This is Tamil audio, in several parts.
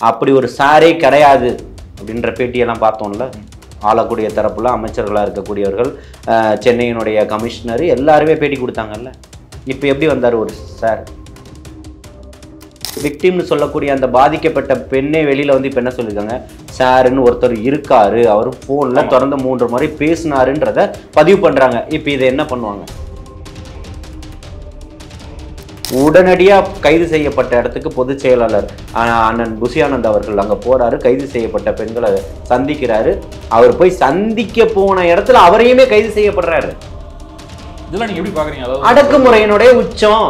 அப்படி ஒரு சாரே கிடையாது அப்படின்ற பேட்டியெல்லாம் பார்த்தோம்ல. ஆளக்கூடிய தரப்புல அமைச்சர்களாக இருக்கக்கூடியவர்கள், சென்னையினுடைய கமிஷனர் எல்லாருமே பேட்டி கொடுத்தாங்கல்ல. இப்போ எப்படி வந்தார் ஒரு சார்? விக்டிம்னு சொல்லக்கூடிய அந்த பாதிக்கப்பட்ட பெண்ணே வெளியில் வந்து இப்போ என்ன சொல்லியிருக்காங்க, சாருன்னு ஒருத்தர் இருக்காரு, அவர் ஃபோனில் திறந்து 3 முறை பேசினாருன்றத பதிவு பண்ணுறாங்க. இப்போ இதை என்ன பண்ணுவாங்க? உடனடியாக கைது செய்யப்பட்ட இடத்துக்கு பொதுச் செயலாளர் அண்ணன் புசி ஆனந்த் அவர்கள் அங்கே போறாரு, கைது செய்யப்பட்ட பெண்களை சந்திக்கிறாரு. அவர் போய் சந்திக்க போன இடத்துல அவரையுமே கைது செய்யப்படுறாரு. இதெல்லாம் நீங்க எப்படி பாக்குறீங்க? அடக்குமுறையினுடைய உச்சம்.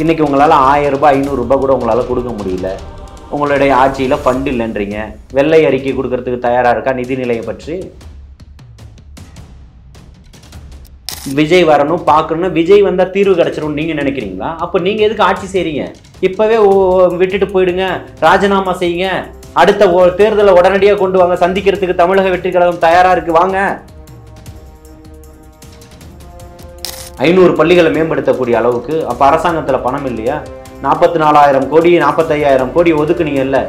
இன்னைக்கு உங்களால 1000 ரூபாய் 500 ரூபாய் கூட உங்களால கொடுக்க முடியல. உங்களுடைய ஆட்சியில ஃபண்ட் இல்லைன்றீங்க. வெள்ளை அறிக்கை கொடுக்கறதுக்கு தயாரா இருக்கா நிதிநிலையை பற்றி? விஜய் வரணும் பார்க்கணும், விஜய் வந்தா தீர்வு கிடைச்சிடும் நீங்க நினைக்கிறீங்களா? அப்ப நீங்க எதுக்கு ஆட்சி செய்றீங்க? இப்பவே விட்டுட்டு போயிடுங்க, ராஜினாமா செய்யுங்க, அடுத்த தேர்தலை உடனடியாக கொண்டு வாங்க, சந்திக்கிறதுக்கு தமிழக வெற்றி கழகம் தயாரா இருக்கு, வாங்க. 500 பள்ளிகளை மேம்படுத்தக்கூடிய அளவுக்கு அப்ப அரசாங்கத்துல பணம் இல்லையா? 44,000 கோடி 45,000 கோடி ஒதுக்குனீங்கல்ல,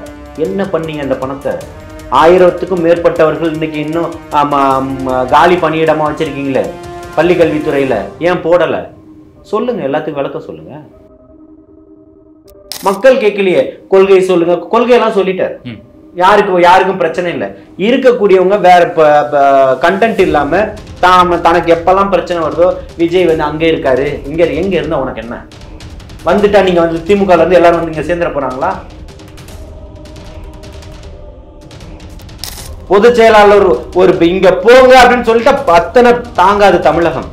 என்ன பண்ணீங்க அந்த பணத்தை? 1000த்துக்கும் மேற்பட்டவர்கள் இன்னைக்கு இன்னும் காலி பணியிடமா வச்சிருக்கீங்களே பள்ளி கல்வித்துறையில, ஏன் போடல? சொல்லுங்க, எல்லாத்துக்கும் விளக்க சொல்லுங்க. மக்கள் கேட்கலையே, கொள்கை சொல்லுங்க. கொள்கையெல்லாம் சொல்லிட்டாரு, யாருக்கும் பிரச்சனை இல்லை. இருக்கக்கூடியவங்க வேற கண்டென்ட் இல்லாம தனக்கு எப்பெல்லாம் பிரச்சனை வருதோ, விஜய் வந்து அங்கே இருக்காரு, எங்க இருந்தா உனக்கு என்ன? வந்துட்டா நீங்க வந்து திமுக இருந்து எல்லாரும் வந்து இங்க சேர்ந்துட போறாங்களா? பொதுச் செயலாளர் ஒரு இங்க போங்க அப்படின்னு சொல்லிட்டு அத்தனை தாங்காது தமிழகம்.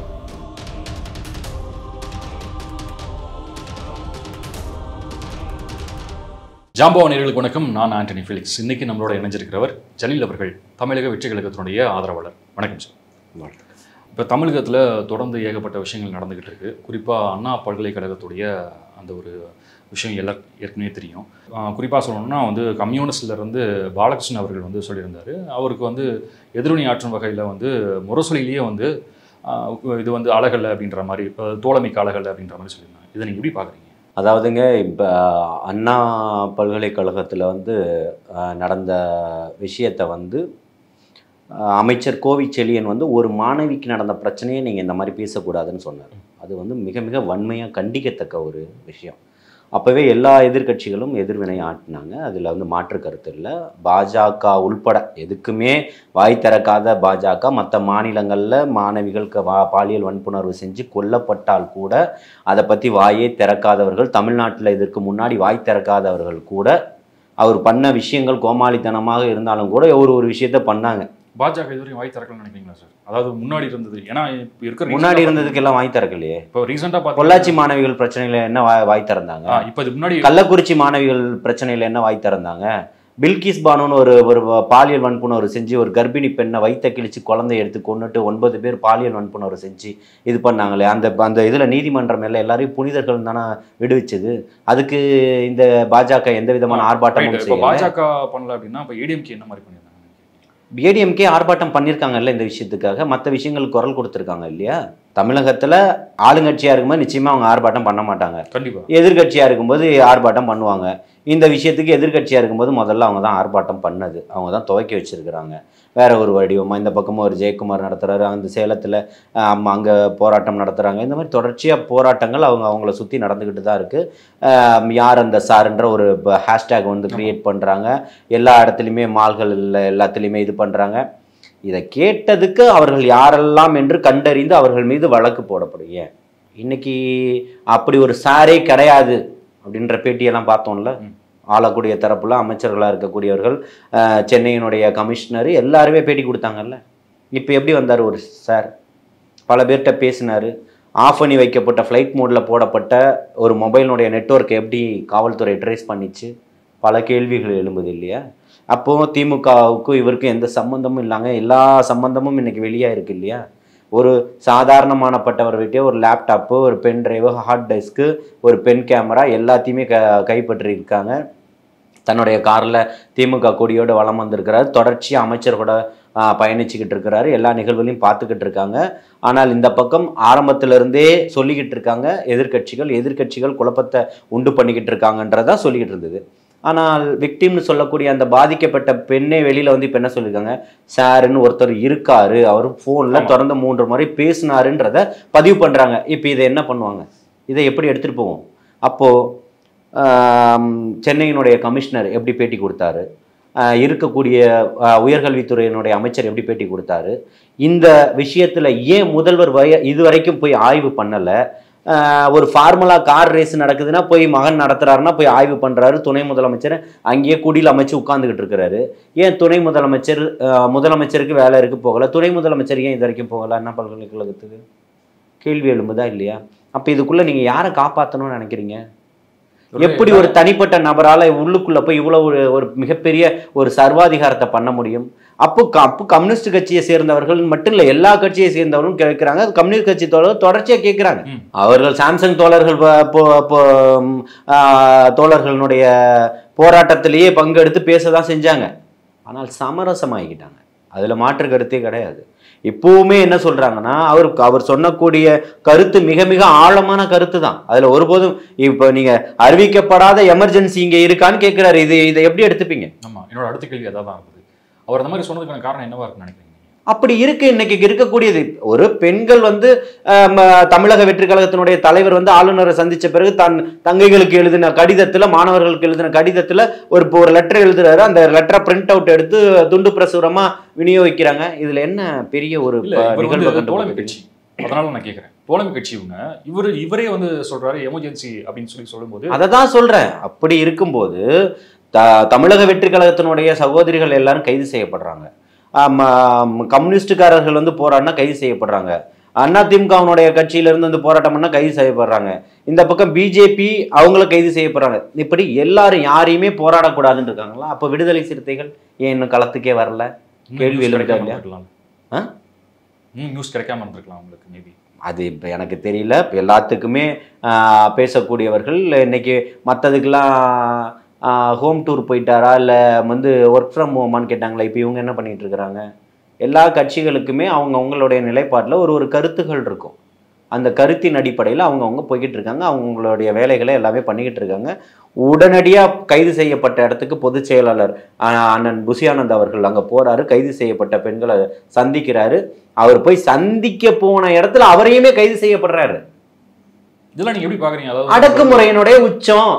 ஜாம்பவா நேயர்களுக்கு வணக்கம். நான் ஆண்டனி ஃபெலிக்ஸ். இன்னைக்கு நம்மளோட இணைஞ்சிருக்கிறவர் ஜலீல் அவர்கள், தமிழக வெற்றி கழகத்தினுடைய ஆதரவாளர். வணக்கம் சார். இப்போ தமிழகத்தில் தொடர்ந்து ஏகப்பட்ட விஷயங்கள் நடந்துகிட்டு இருக்கு. குறிப்பாக அண்ணா பல்கலைக்கழகத்துடைய அந்த ஒரு விஷயம் ஏற்கனவே தெரியும். குறிப்பாக சொல்லணும்னா வந்து கம்யூனிஸ்ட்லேருந்து பாலகிருஷ்ணன் அவர்கள் வந்து சொல்லியிருந்தார், அவருக்கு வந்து எதிரணி ஆற்றும் வகையில் வந்து முரசொலியிலேயே வந்து இது வந்து அழகல்ல அப்படின்ற மாதிரி, தோழமைக்கு அழகல்ல அப்படின்ற மாதிரி சொல்லியிருந்தாங்க. இதை நீங்கள் எப்படி பார்க்குறீங்க? அதாவதுங்க, இப்போ அண்ணா பல்கலைக்கழகத்தில் வந்து நடந்த விஷயத்தை வந்து அமைச்சர் கோவி செழியன் வந்து ஒரு மாணவிக்கு நடந்த பிரச்சனையை நீங்கள் இந்த மாதிரி பேசக்கூடாதுன்னு சொன்னார். அது வந்து மிக மிக வன்மையாக கண்டிக்கத்தக்க ஒரு விஷயம். அப்போவே எல்லா எதிர்கட்சிகளும் எதிர்வினை ஆட்டினாங்க. அதில் வந்து மாற்று கருத்து இல்லை. பாஜக உள்பட எதுக்குமே வாய் திறக்காத பாஜக மற்ற மாநிலங்களில் மாணவிகளுக்கு பாலியல் வன்புணர்வு செஞ்சு கொல்லப்பட்டால் கூட அதை பற்றி வாயே திறக்காதவர்கள், தமிழ்நாட்டில் இதற்கு முன்னாடி வாய் திறக்காதவர்கள் கூட அவர் பண்ண விஷயங்கள் கோமாளித்தனமாக இருந்தாலும் கூட ஒரு விஷயத்த பண்ணாங்க. பாஜக இதுவரையும் வாய் திறக்கலன்னு நினைக்கிறீங்களா சார்? அதாவது முன்னாடி இருந்தது, ஏன்னா இப்போ இருக்கிற முன்னாடி இருந்ததுக்கு எல்லாம் வாய் திறக்கலையே. இப்போ ரீசெண்டாக பொள்ளாச்சி மாணவிகள் பிரச்சனையில என்ன வாய் திறந்தாங்க? இப்போ இது முன்னாடி கள்ளக்குறிச்சி மாணவிகள் பிரச்சனையில என்ன வாய் திறந்தாங்க? பில்கிஸ் பானுன்னு ஒரு பாலியல் வன்புணர்வு செஞ்சு ஒரு கர்ப்பிணி பெண்ணை வயிற்ற கிழிச்சு குழந்தை எடுத்து கொண்டுட்டு 9 பேர் பாலியல் வன்புணர்வு செஞ்சு இது பண்ணாங்களே, அந்த இதில் நீதிமன்றம் எல்லாம் எல்லாரையும் புனிதர்கள் தானே விடுவிச்சது. அதுக்கு இந்த பாஜக எந்த விதமான ஆர்ப்பாட்டமும் பாஜக பண்ணல அப்படின்னா இப்போ ஏடிஎம்கே என்ன மாதிரி பண்ணியிருந்தாங்க? ஏடிஎம்கே ஆர்ப்பாட்டம் பண்ணியிருக்காங்கல்ல இந்த விஷயத்துக்காக, மற்ற விஷயங்களுக்கு குரல் கொடுத்துருக்காங்க இல்லையா? தமிழகத்தில் ஆளுங்கட்சியாக இருக்கும்போது நிச்சயமாக அவங்க ஆர்ப்பாட்டம் பண்ண மாட்டாங்க. கண்டிப்பாக எதிர்கட்சியாக இருக்கும்போது ஆர்ப்பாட்டம் பண்ணுவாங்க. இந்த விஷயத்துக்கு எதிர்கட்சியாக இருக்கும்போது முதல்ல அவங்க தான் ஆர்ப்பாட்டம் பண்ணது, அவங்க தான் துவக்கி வச்சுருக்கிறாங்க. வேற ஒரு வடிவமாக இந்த பக்கமும் ஒரு ஜெயக்குமார் நடத்துகிறாரு, அந்த சேலத்தில் அங்கே போராட்டம் நடத்துகிறாங்க. இந்த மாதிரி தொடர்ச்சியாக போராட்டங்கள் அவங்கள சுற்றி நடந்துக்கிட்டு தான் இருக்குது. யார் அந்த சாருன்ற ஒரு ஹேஷ்டேக் வந்து க்ரியேட் பண்ணுறாங்க. எல்லா இடத்துலையுமே மால்கள் எல்லாத்துலேயுமே இது பண்ணுறாங்க. இதை கேட்டதுக்கு அவர்கள் யாரெல்லாம் என்று கண்டறிந்து அவர்கள் மீது வழக்கு போடப்படும். ஏன் இன்னைக்கு அப்படி ஒரு சாரே கிடையாது அப்படின்ற பேட்டியெல்லாம் பார்த்தோம்ல. ஆளக்கூடிய தரப்புல அமைச்சர்களாக இருக்கக்கூடியவர்கள், சென்னையினுடைய கமிஷனர் எல்லாருமே பேட்டி கொடுத்தாங்கல்ல. இப்போ எப்படி வந்தார் ஒரு சார்? பல பேர்கிட்ட பேசினார். ஆஃப் பண்ணி வைக்கப்பட்ட ஃப்ளைட் மோடில் போடப்பட்ட ஒரு மொபைலினுடைய நெட்வொர்க் எப்படி காவல்துறை ட்ரேஸ் பண்ணிச்சு? பல கேள்விகள் எழும்புது இல்லையா? அப்போது திமுகவுக்கும் இவருக்கும் எந்த சம்மந்தமும் இல்லாங்க, எல்லா சம்மந்தமும் இன்னைக்கு வெளியாக இருக்கு இல்லையா? ஒரு சாதாரணமானப்பட்டவர் விட்டே ஒரு லேப்டாப்பு, ஒரு பென் டிரைவு, ஹார்ட் டிஸ்க்கு, ஒரு பென் கேமரா எல்லாத்தையுமே கைப்பற்றியிருக்காங்க. தன்னுடைய காரில் திமுக கொடியோடு வலம் வந்திருக்கிறார். தொடர்ச்சியாக அமைச்சர்களோட பயணிச்சுக்கிட்டு இருக்கிறாரு, எல்லா நிகழ்வுகளையும் பார்த்துக்கிட்டு இருக்காங்க. ஆனால் இந்த பக்கம் ஆரம்பத்திலிருந்தே சொல்லிக்கிட்டு இருக்காங்க எதிர்க்கட்சிகள் குழப்பத்தை உண்டு பண்ணிக்கிட்டு இருக்காங்கன்றதான் சொல்லிக்கிட்டு இருந்தது. ஆனால் விக்டிம்னு சொல்லக்கூடிய அந்த பாதிக்கப்பட்ட பெண்ணே வெளியில் வந்து இப்போ என்ன சொல்லியிருக்காங்க, சாருன்னு ஒருத்தர் இருக்காரு, அவர் ஃபோனில் தொடர்ந்து 3 முறை பேசினாருன்றத பதிவு பண்ணுறாங்க. இப்போ இதை என்ன பண்ணுவாங்க, இதை எப்படி எடுத்துகிட்டு போவோம்? அப்போது சென்னையினுடைய கமிஷனர் எப்படி பேட்டி கொடுத்தாரு, இருக்கக்கூடிய உயர்கல்வித்துறையினுடைய அமைச்சர் எப்படி பேட்டி கொடுத்தாரு, இந்த விஷயத்தில் ஏன் முதல்வர் இதுவரைக்கும் போய் ஆய்வு பண்ணலை? ஒரு ஃபார்முலா கார் ரேஸ் நடக்குதுன்னா போய் மகன் நடத்துறாருன்னா போய் ஆய்வு பண்ணுறாரு. துணை முதலமைச்சர் அங்கேயே குடியில் அமைச்சு உட்காந்துக்கிட்டு இருக்கிறாரு. ஏன் துணை முதலமைச்சருக்கு வேலை இருக்கு போகலை? துணை முதலமைச்சர் ஏன் இது வரைக்கும் போகலை? அண்ணா பல்கலைக்கழகத்துக்கு கேள்வி எழும்புதா இல்லையா? அப்போ இதுக்குள்ளே நீங்கள் யாரை காப்பாற்றணும்னு நினைக்கிறீங்க? எப்படி ஒரு தனிப்பட்ட நபரால் உள்ளுக்குள்ளே போய் இவ்வளோ ஒரு மிகப்பெரிய ஒரு சர்வாதிகாரத்தை பண்ண முடியும்? அப்போ கம்யூனிஸ்ட் கட்சியை சேர்ந்தவர்கள் மட்டும் இல்லை, எல்லா கட்சியை சேர்ந்தவர்களும் கேட்குறாங்க. கம்யூனிஸ்ட் கட்சி தொடர்ச்சியாக கேட்குறாங்க. அவர்கள் சாம்சங் தோழர்களுடைய போராட்டத்திலேயே பங்கெடுத்து பேசதான் செஞ்சாங்க. ஆனால் சமரசமாகிக்கிட்டாங்க, அதில் மாற்று கருத்தே கிடையாது. இப்போவுமே என்ன சொல்றாங்கன்னா, அவர் சொன்னக்கூடிய கருத்து மிக மிக ஆழமான கருத்து தான். அதுல ஒருபோதும் இப்போ நீங்க அறிவிக்கப்படாத எமர்ஜென்சி இங்க இருக்கான்னு கேட்கிறாரு. இதை எப்படி எடுத்துப்பீங்க? ஆமா, என்னோட அடுத்த கேள்வி அதான் இருக்குது. அவர் அந்த மாதிரி சொன்னதுக்கான காரணம் என்னவா இருக்குன்னு நினைக்கிறீங்க? அப்படி இருக்கு இன்னைக்கு இருக்கக்கூடியது. ஒரு பெண்கள் வந்து தமிழக வெற்றி கழகத்தினுடைய தலைவர் வந்து ஆளுநரை சந்திச்ச பிறகு தங்கைகளுக்கு எழுதின கடிதத்துல, மாணவர்களுக்கு எழுதின கடிதத்துல ஒரு லெட்டர் எழுதுறாரு. அந்த லெட்டரை பிரிண்ட் அவுட் எடுத்து துண்டு பிரசுரமா விநியோகிக்கிறாங்க. இதுல என்ன பெரிய ஒரு தோழமை கட்சி? அதனால நான் கேட்கிறேன், தோழமை கட்சி இவரே வந்து சொல்றாரு எமர்ஜென்சி அப்படின்னு சொல்லும்போது அதை தான் சொல்றேன். அப்படி இருக்கும்போது தமிழக வெற்றி கழகத்தினுடைய சகோதரிகள் எல்லாரும் கைது செய்யப்படுறாங்க. கம்யூனிஸ்டுக்காரர்கள் வந்து போராடினா கைது செய்யப்படுறாங்க. அதிமுகவுடைய கட்சியிலிருந்து வந்து போராட்டம் பண்ணா கைது செய்யப்படுறாங்க. இந்த பக்கம் பிஜேபி அவங்களும் கைது செய்யப்படுறாங்க. இப்படி எல்லாரும் யாரையுமே போராடக்கூடாதுன்னு இருக்காங்களா? அப்போ விடுதலை சிறுத்தைகள் ஏன் இன்னும் களத்துக்கே வரல? கேள்வி எழுதா இல்லையா? நியூஸ் கிடைக்காம இருந்திருக்கலாம் உங்களுக்கு. மேபி அது இப்போ எனக்கு தெரியல. இப்போ எல்லாத்துக்குமே பேசக்கூடியவர்கள் இன்னைக்கு மற்றதுக்கெல்லாம் ஹோம் டூர் போயிட்டாரா இல்லை வந்து ஒர்க் ஃப்ரம் ஹோமான்னு கேட்டாங்களா? இப்போ இவங்க என்ன பண்ணிகிட்டு இருக்கிறாங்க? எல்லா கட்சிகளுக்குமே அவங்களுடைய நிலைப்பாட்டில் ஒரு கருத்துகள் இருக்கும். அந்த கருத்தின் அடிப்படையில் அவங்கவுங்க போய்கிட்டு இருக்காங்க. அவங்களுடைய வேலைகளை எல்லாமே பண்ணிக்கிட்டு இருக்காங்க. உடனடியாக கைது செய்யப்பட்ட இடத்துக்கு பொதுச் செயலாளர் அண்ணன் புசியானந்த் அவர்கள் அங்கே போகிறாரு. கைது செய்யப்பட்ட பெண்களை சந்திக்கிறாரு. அவர் போய் சந்திக்க போன இடத்துல அவரையுமே கைது செய்யப்படுறாரு. இதெல்லாம் நீங்க எப்படி பாக்குறீங்க? அடக்குமுறையினுடைய உச்சம்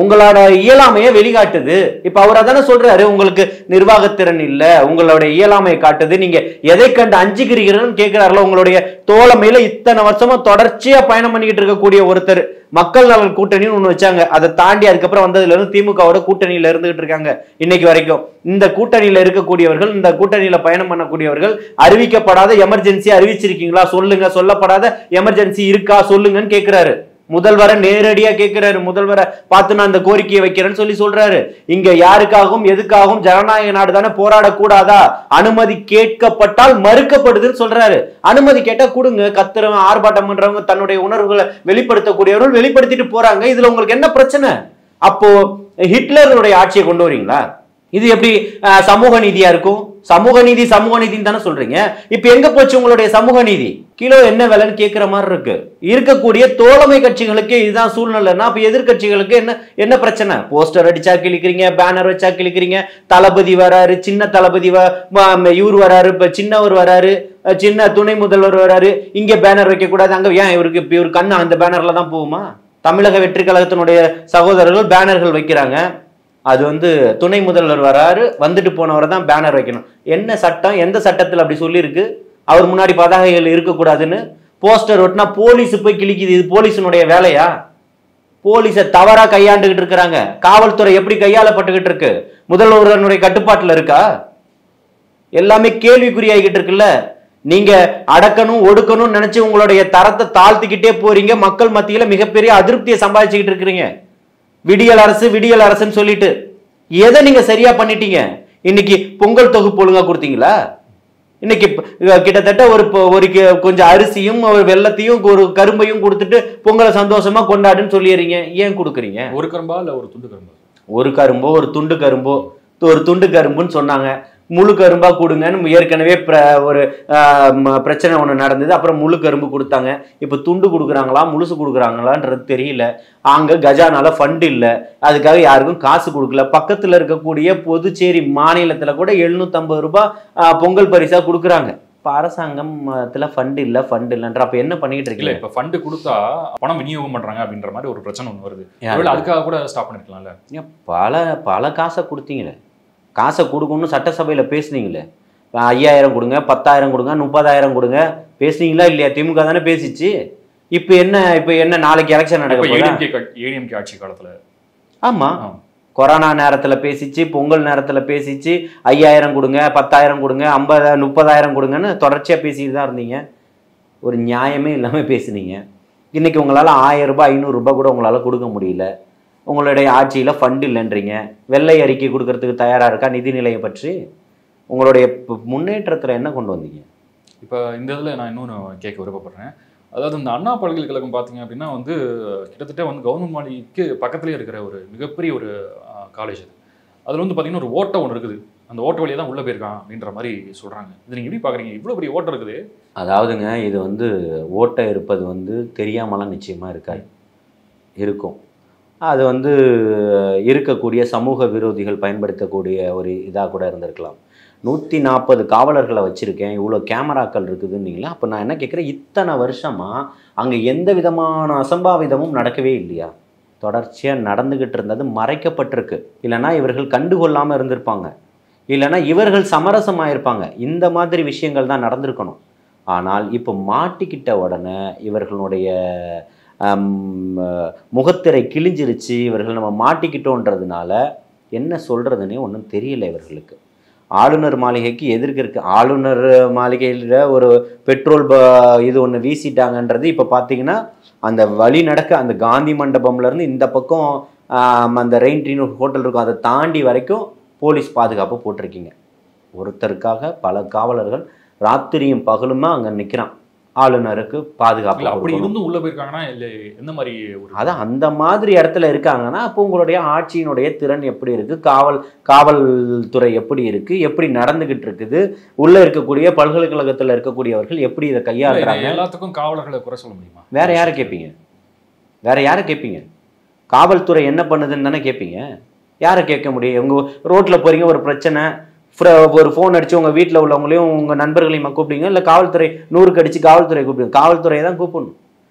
உங்களோட இயலாமையை வெளிக்காட்டுது. இப்ப அவர் அதானே சொல்றாரு, உங்களுக்கு நிர்வாகத்திறன் இல்ல, உங்களுடைய இயலாமையை காட்டுது, நீங்க எதை கண்டு அஞ்சுக்கிறீங்கன்னு கேட்கிறாருல. உங்களுடைய தோழமையில இத்தனை வருஷமா தொடர்ச்சியா பயணம் பண்ணிக்கிட்டு இருக்கக்கூடிய ஒருத்தர் மக்கள் நலன் கூட்டணின்னு ஒண்ணு வச்சாங்க. அதை தாண்டி அதுக்கப்புறம் வந்ததுல இருந்து திமுகவோட கூட்டணியில இருந்துகிட்டு இருக்காங்க இன்னைக்கு வரைக்கும். இந்த கூட்டணியில இருக்கக்கூடியவர்கள், இந்த கூட்டணியில பயணம் பண்ணக்கூடியவர்கள் அறிவிக்கப்படாத எமர்ஜென்சி அறிவிச்சிருக்கீங்களா சொல்லுங்க, சொல்லப்படாத எமர்ஜென்சி இருக்கா சொல்லுங்கன்னு கேட்கிறாரு. முதல்வரை நேரடியா கேட்கிறாரு. முதல்வரை பார்த்து நான் இந்த கோரிக்கையை வைக்கிறேன்னு சொல்றாரு. இங்க யாருக்காகவும் எதுக்காகவும் ஜனநாயக நாடு தானே போராடக்கூடாதா? அனுமதி கேட்கப்பட்டால் மறுக்கப்படுதுன்னு சொல்றாரு. அனுமதி கேட்டா கொடுங்க. கத்துறவங்க ஆர்ப்பாட்டம் பண்றவங்க தன்னுடைய உணர்வுகளை வெளிப்படுத்தக்கூடியவர்கள் வெளிப்படுத்திட்டு போறாங்க. இதுல உங்களுக்கு என்ன பிரச்சனை? அப்போ ஹிட்லருடைய ஆட்சியை கொண்டு வரீங்களா? இது எப்படி சமூக நீதியா இருக்கும்? சமூக நீதின்னு தானே சொல்றீங்க. இப்ப எங்க போச்சு உங்களுடைய சமூக நீதி? கிலோ என்ன விலைன்னு கேட்கிற மாதிரி இருக்கு. இருக்கக்கூடிய தோழமை கட்சிகளுக்கு இதுதான் சூழ்நிலைன்னா அப்ப எதிர்கட்சிகளுக்கு என்ன பிரச்சனை? போஸ்டர் அடிச்சா கிழிக்கிறீங்க, பேனர் வச்சா கிழிக்கிறீங்க. தளபதி வராரு, சின்ன தளபதி இவர் வராரு, இப்ப சின்னவர் வராரு, சின்ன துணை முதல்வர் வராரு. இங்க பேனர் வைக்க கூடாது, அங்க ஏன் இவருக்கு கண்ணு அந்த பேனர்ல தான் போகுமா? தமிழக வெற்றி கழகத்தினுடைய சகோதரர்கள் பேனர்கள் வைக்கிறாங்க. அது வந்து துணை முதல்வர் வராரு, வந்துட்டு போனவரை தான் பேனர் வைக்கணும். என்ன சட்டம்? எந்த சட்டத்தில் அப்படி சொல்லியிருக்கு? அவர் முன்னாடி பதாகைகள் இருக்கக்கூடாதுன்னு. போஸ்டர் ஒட்டினா போலீஸ் போய் கிழிக்குது. இது போலீஸினுடைய வேலையா? போலீஸை தவறா கையாண்டுகிட்டு இருக்கிறாங்க. காவல்துறை எப்படி கையாளப்பட்டுக்கிட்டு இருக்கு? முதல்வருடைய கட்டுப்பாட்டுல இருக்கா? எல்லாமே கேள்விக்குறியாகிட்டு இருக்குல்ல. நீங்க அடக்கணும் ஒடுக்கணும் நினைச்சு உங்களுடைய தரத்தை தாழ்த்திக்கிட்டே போறீங்க. மக்கள் மத்தியில மிகப்பெரிய அதிருப்தியை சம்பாதிச்சுக்கிட்டு இருக்கிறீங்க. விடியல் அரசுன்னு சொல்லிட்டு எதை நீங்க சரியா பண்ணிட்டீங்க? இன்னைக்கு பொங்கல் தொகுப்பு ஒழுங்கா கொடுத்தீங்களா? இன்னைக்கு கிட்டத்தட்ட ஒரு கொஞ்சம் அரிசியும் ஒரு வெள்ளத்தையும் ஒரு கரும்பையும் கொடுத்துட்டு பொங்கலை சந்தோஷமா கொண்டாடுன்னு சொல்லிடுறீங்க. ஏன் கொடுக்குறீங்க? ஒரு கரும்பா இல்ல ஒரு துண்டு கரும்பா? ஒரு கரும்போ ஒரு துண்டு கரும்போ. ஒரு துண்டு கரும்புன்னு சொன்னாங்க. முழு கரும்பா கொடுங்கன்னு ஏற்கனவே ஒரு பிரச்சனை ஒன்று நடந்தது. அப்புறம் முழு கரும்பு கொடுத்தாங்க. இப்போ துண்டு கொடுக்குறாங்களா முழுசு கொடுக்குறாங்களான்றது தெரியல. அங்கே கஜானால ஃபண்ட் இல்லை, அதுக்காக யாருக்கும் காசு கொடுக்கல. பக்கத்தில் இருக்கக்கூடிய புதுச்சேரி மாநிலத்தில் கூட 750 ரூபாய் பொங்கல் பரிசா கொடுக்குறாங்க. இப்போ அரசாங்கத்தில் ஃபண்ட் இல்லைன்ற அப்போ என்ன பண்ணிட்டு இருக்கீங்க? இப்போ ஃபண்டு கொடுத்தா பணம் விநியோகம் பண்ணுறாங்க அப்படின்ற மாதிரி ஒரு பிரச்சனை ஒன்று வருது. அதுக்காக கூட ஸ்டாப் பண்ணிருக்கலாம்ல. பல காசை கொடுத்தீங்களே, காசை கொடுக்கணும்னு சட்டசபையில் பேசுனீங்களே. 5000 கொடுங்க, 10,000 கொடுங்க, 30,000 கொடுங்க, பேசுனீங்களா இல்லையா? திமுக தானே பேசிச்சு. இப்போ என்ன நாளைக்கு எலெக்ஷன் நடக்கும் ஏடிஎம்கே ஆட்சி காலத்தில்? ஆமாம், கொரோனா நேரத்தில் பேசிச்சு, பொங்கல் நேரத்தில் பேசிச்சு. 5000 கொடுங்க, 10,000 கொடுங்க, 50, 30,000 கொடுங்கன்னு தொடர்ச்சியாக பேசிட்டு தான் இருந்தீங்க. ஒரு நியாயமே இல்லாமல் பேசுனீங்க. இன்றைக்கி உங்களால் 1000 ரூபாய் 500 ரூபாய் கூட உங்களால் கொடுக்க முடியல. உங்களுடைய ஆட்சியில் ஃபண்ட் இல்லைன்றீங்க. வெள்ளை அறிக்கை கொடுக்கறதுக்கு தயாராக இருக்கா நிதிநிலையை பற்றி? உங்களுடைய முன்னேற்றத்தில் என்ன கொண்டு வந்தீங்க? இப்போ இந்த இதில் நான் இன்னொன்று கேட்க விருப்பப்படுறேன். அதாவது இந்த அண்ணா பல்கலைக்கழகம் பார்த்தீங்க அப்படின்னா வந்து கிட்டத்தட்ட வந்து கவர்மெண்ட் மாளிகைக்கு பக்கத்துலேயே இருக்கிற ஒரு மிகப்பெரிய ஒரு காலேஜ் அது. அதில் வந்து பார்த்தீங்கன்னா ஒரு ஓட்டை ஒன்று இருக்குது. அந்த ஓட்ட வழியாக தான் உள்ளே போயிருக்கான் அப்படின்ற மாதிரி சொல்கிறாங்க. இது நீங்கள் எப்படி பார்க்குறீங்க? இவ்வளோ பெரிய ஓட்டை இருக்குது. அதாவதுங்க, இது வந்து ஓட்டை இருப்பது வந்து தெரியாமலாம் நிச்சயமாக இருக்காது, இருக்கும். அது வந்து இருக்கக்கூடிய சமூக விரோதிகள் பயன்படுத்தக்கூடிய ஒரு இதாக கூட இருந்திருக்கலாம். 140 காவலர்களை வச்சுருக்கேன், இவ்வளோ கேமராக்கள் இருக்குதுன்னீங்களா? அப்போ நான் என்ன கேட்குறேன், இத்தனை வருஷமாக அங்கே எந்த விதமான அசம்பாவிதமும் நடக்கவே இல்லையா? தொடர்ச்சியாக நடந்துக்கிட்டு இருந்தது மறைக்கப்பட்டிருக்கு. இல்லைனா இவர்கள் கண்டுகொள்ளாமல் இருந்திருப்பாங்க, இல்லைனா இவர்கள் சமரசமாயிருப்பாங்க. இந்த மாதிரி விஷயங்கள் தான் நடந்திருக்கணும். ஆனால் இப்போ மாட்டிக்கிட்ட உடனே இவர்களுடைய முகத்திரை கிழிஞ்சிருச்சு, இவர்கள் நம்ம மாட்டிக்கிட்டோன்றதுனால என்ன சொல்கிறதுனே ஒன்றும் தெரியல இவர்களுக்கு. ஆளுநர் மாளிகைக்கு எதிர்க்க இருக்குது. ஆளுநர் மாளிகையில் ஒரு பெட்ரோல் இது ஒன்று வீசிட்டாங்கன்றது இப்போ பார்த்தீங்கன்னா அந்த வழி நடக்க அந்த காந்தி மண்டபம்லேருந்து இந்த பக்கம் அந்த ரெயின் ட்ரீன் ஹோட்டல் இருக்கும், அதை தாண்டி வரைக்கும் போலீஸ் பாதுகாப்பு போட்டிருக்கீங்க. ஒருத்தருக்காக பல காவலர்கள் ராத்திரியும் பகலுமா அங்கே நிற்கிறான். ஆளுநருக்கு பாதுகாப்பு அப்படி இருந்தும் உள்ள போயிருக்காங்கன்னா இல்லை எந்த மாதிரி? அதான் அந்த மாதிரி இடத்துல இருக்காங்கன்னா அப்போ உங்களுடைய ஆட்சியினுடைய திறன் எப்படி இருக்குது, காவல்துறை எப்படி இருக்குது, எப்படி நடந்துகிட்டு இருக்குது, உள்ள இருக்கக்கூடிய பல்கலைக்கழகத்தில் இருக்கக்கூடியவர்கள் எப்படி இதை கையாளுறாங்க? எல்லாத்துக்கும் காவலர்களை குறை சொல்ல முடியுமா? வேற யாரை கேட்பீங்க? காவல்துறை என்ன பண்ணுதுன்னு தானே கேட்பீங்க. யாரை கேட்க முடியும்? உங்க ரோட்டில் போறீங்க, ஒரு பிரச்சனை, ஒரு ஃபோன் அடிச்சு உங்கள் வீட்டில் உள்ளவங்களையும் உங்கள் நண்பர்களையும் கூப்பிடுங்க, இல்லை காவல்துறை 100க்கு அடிச்சு காவல்துறை கூப்பிடுங்க. காவல்துறையை தான் கூப்பிடணும்.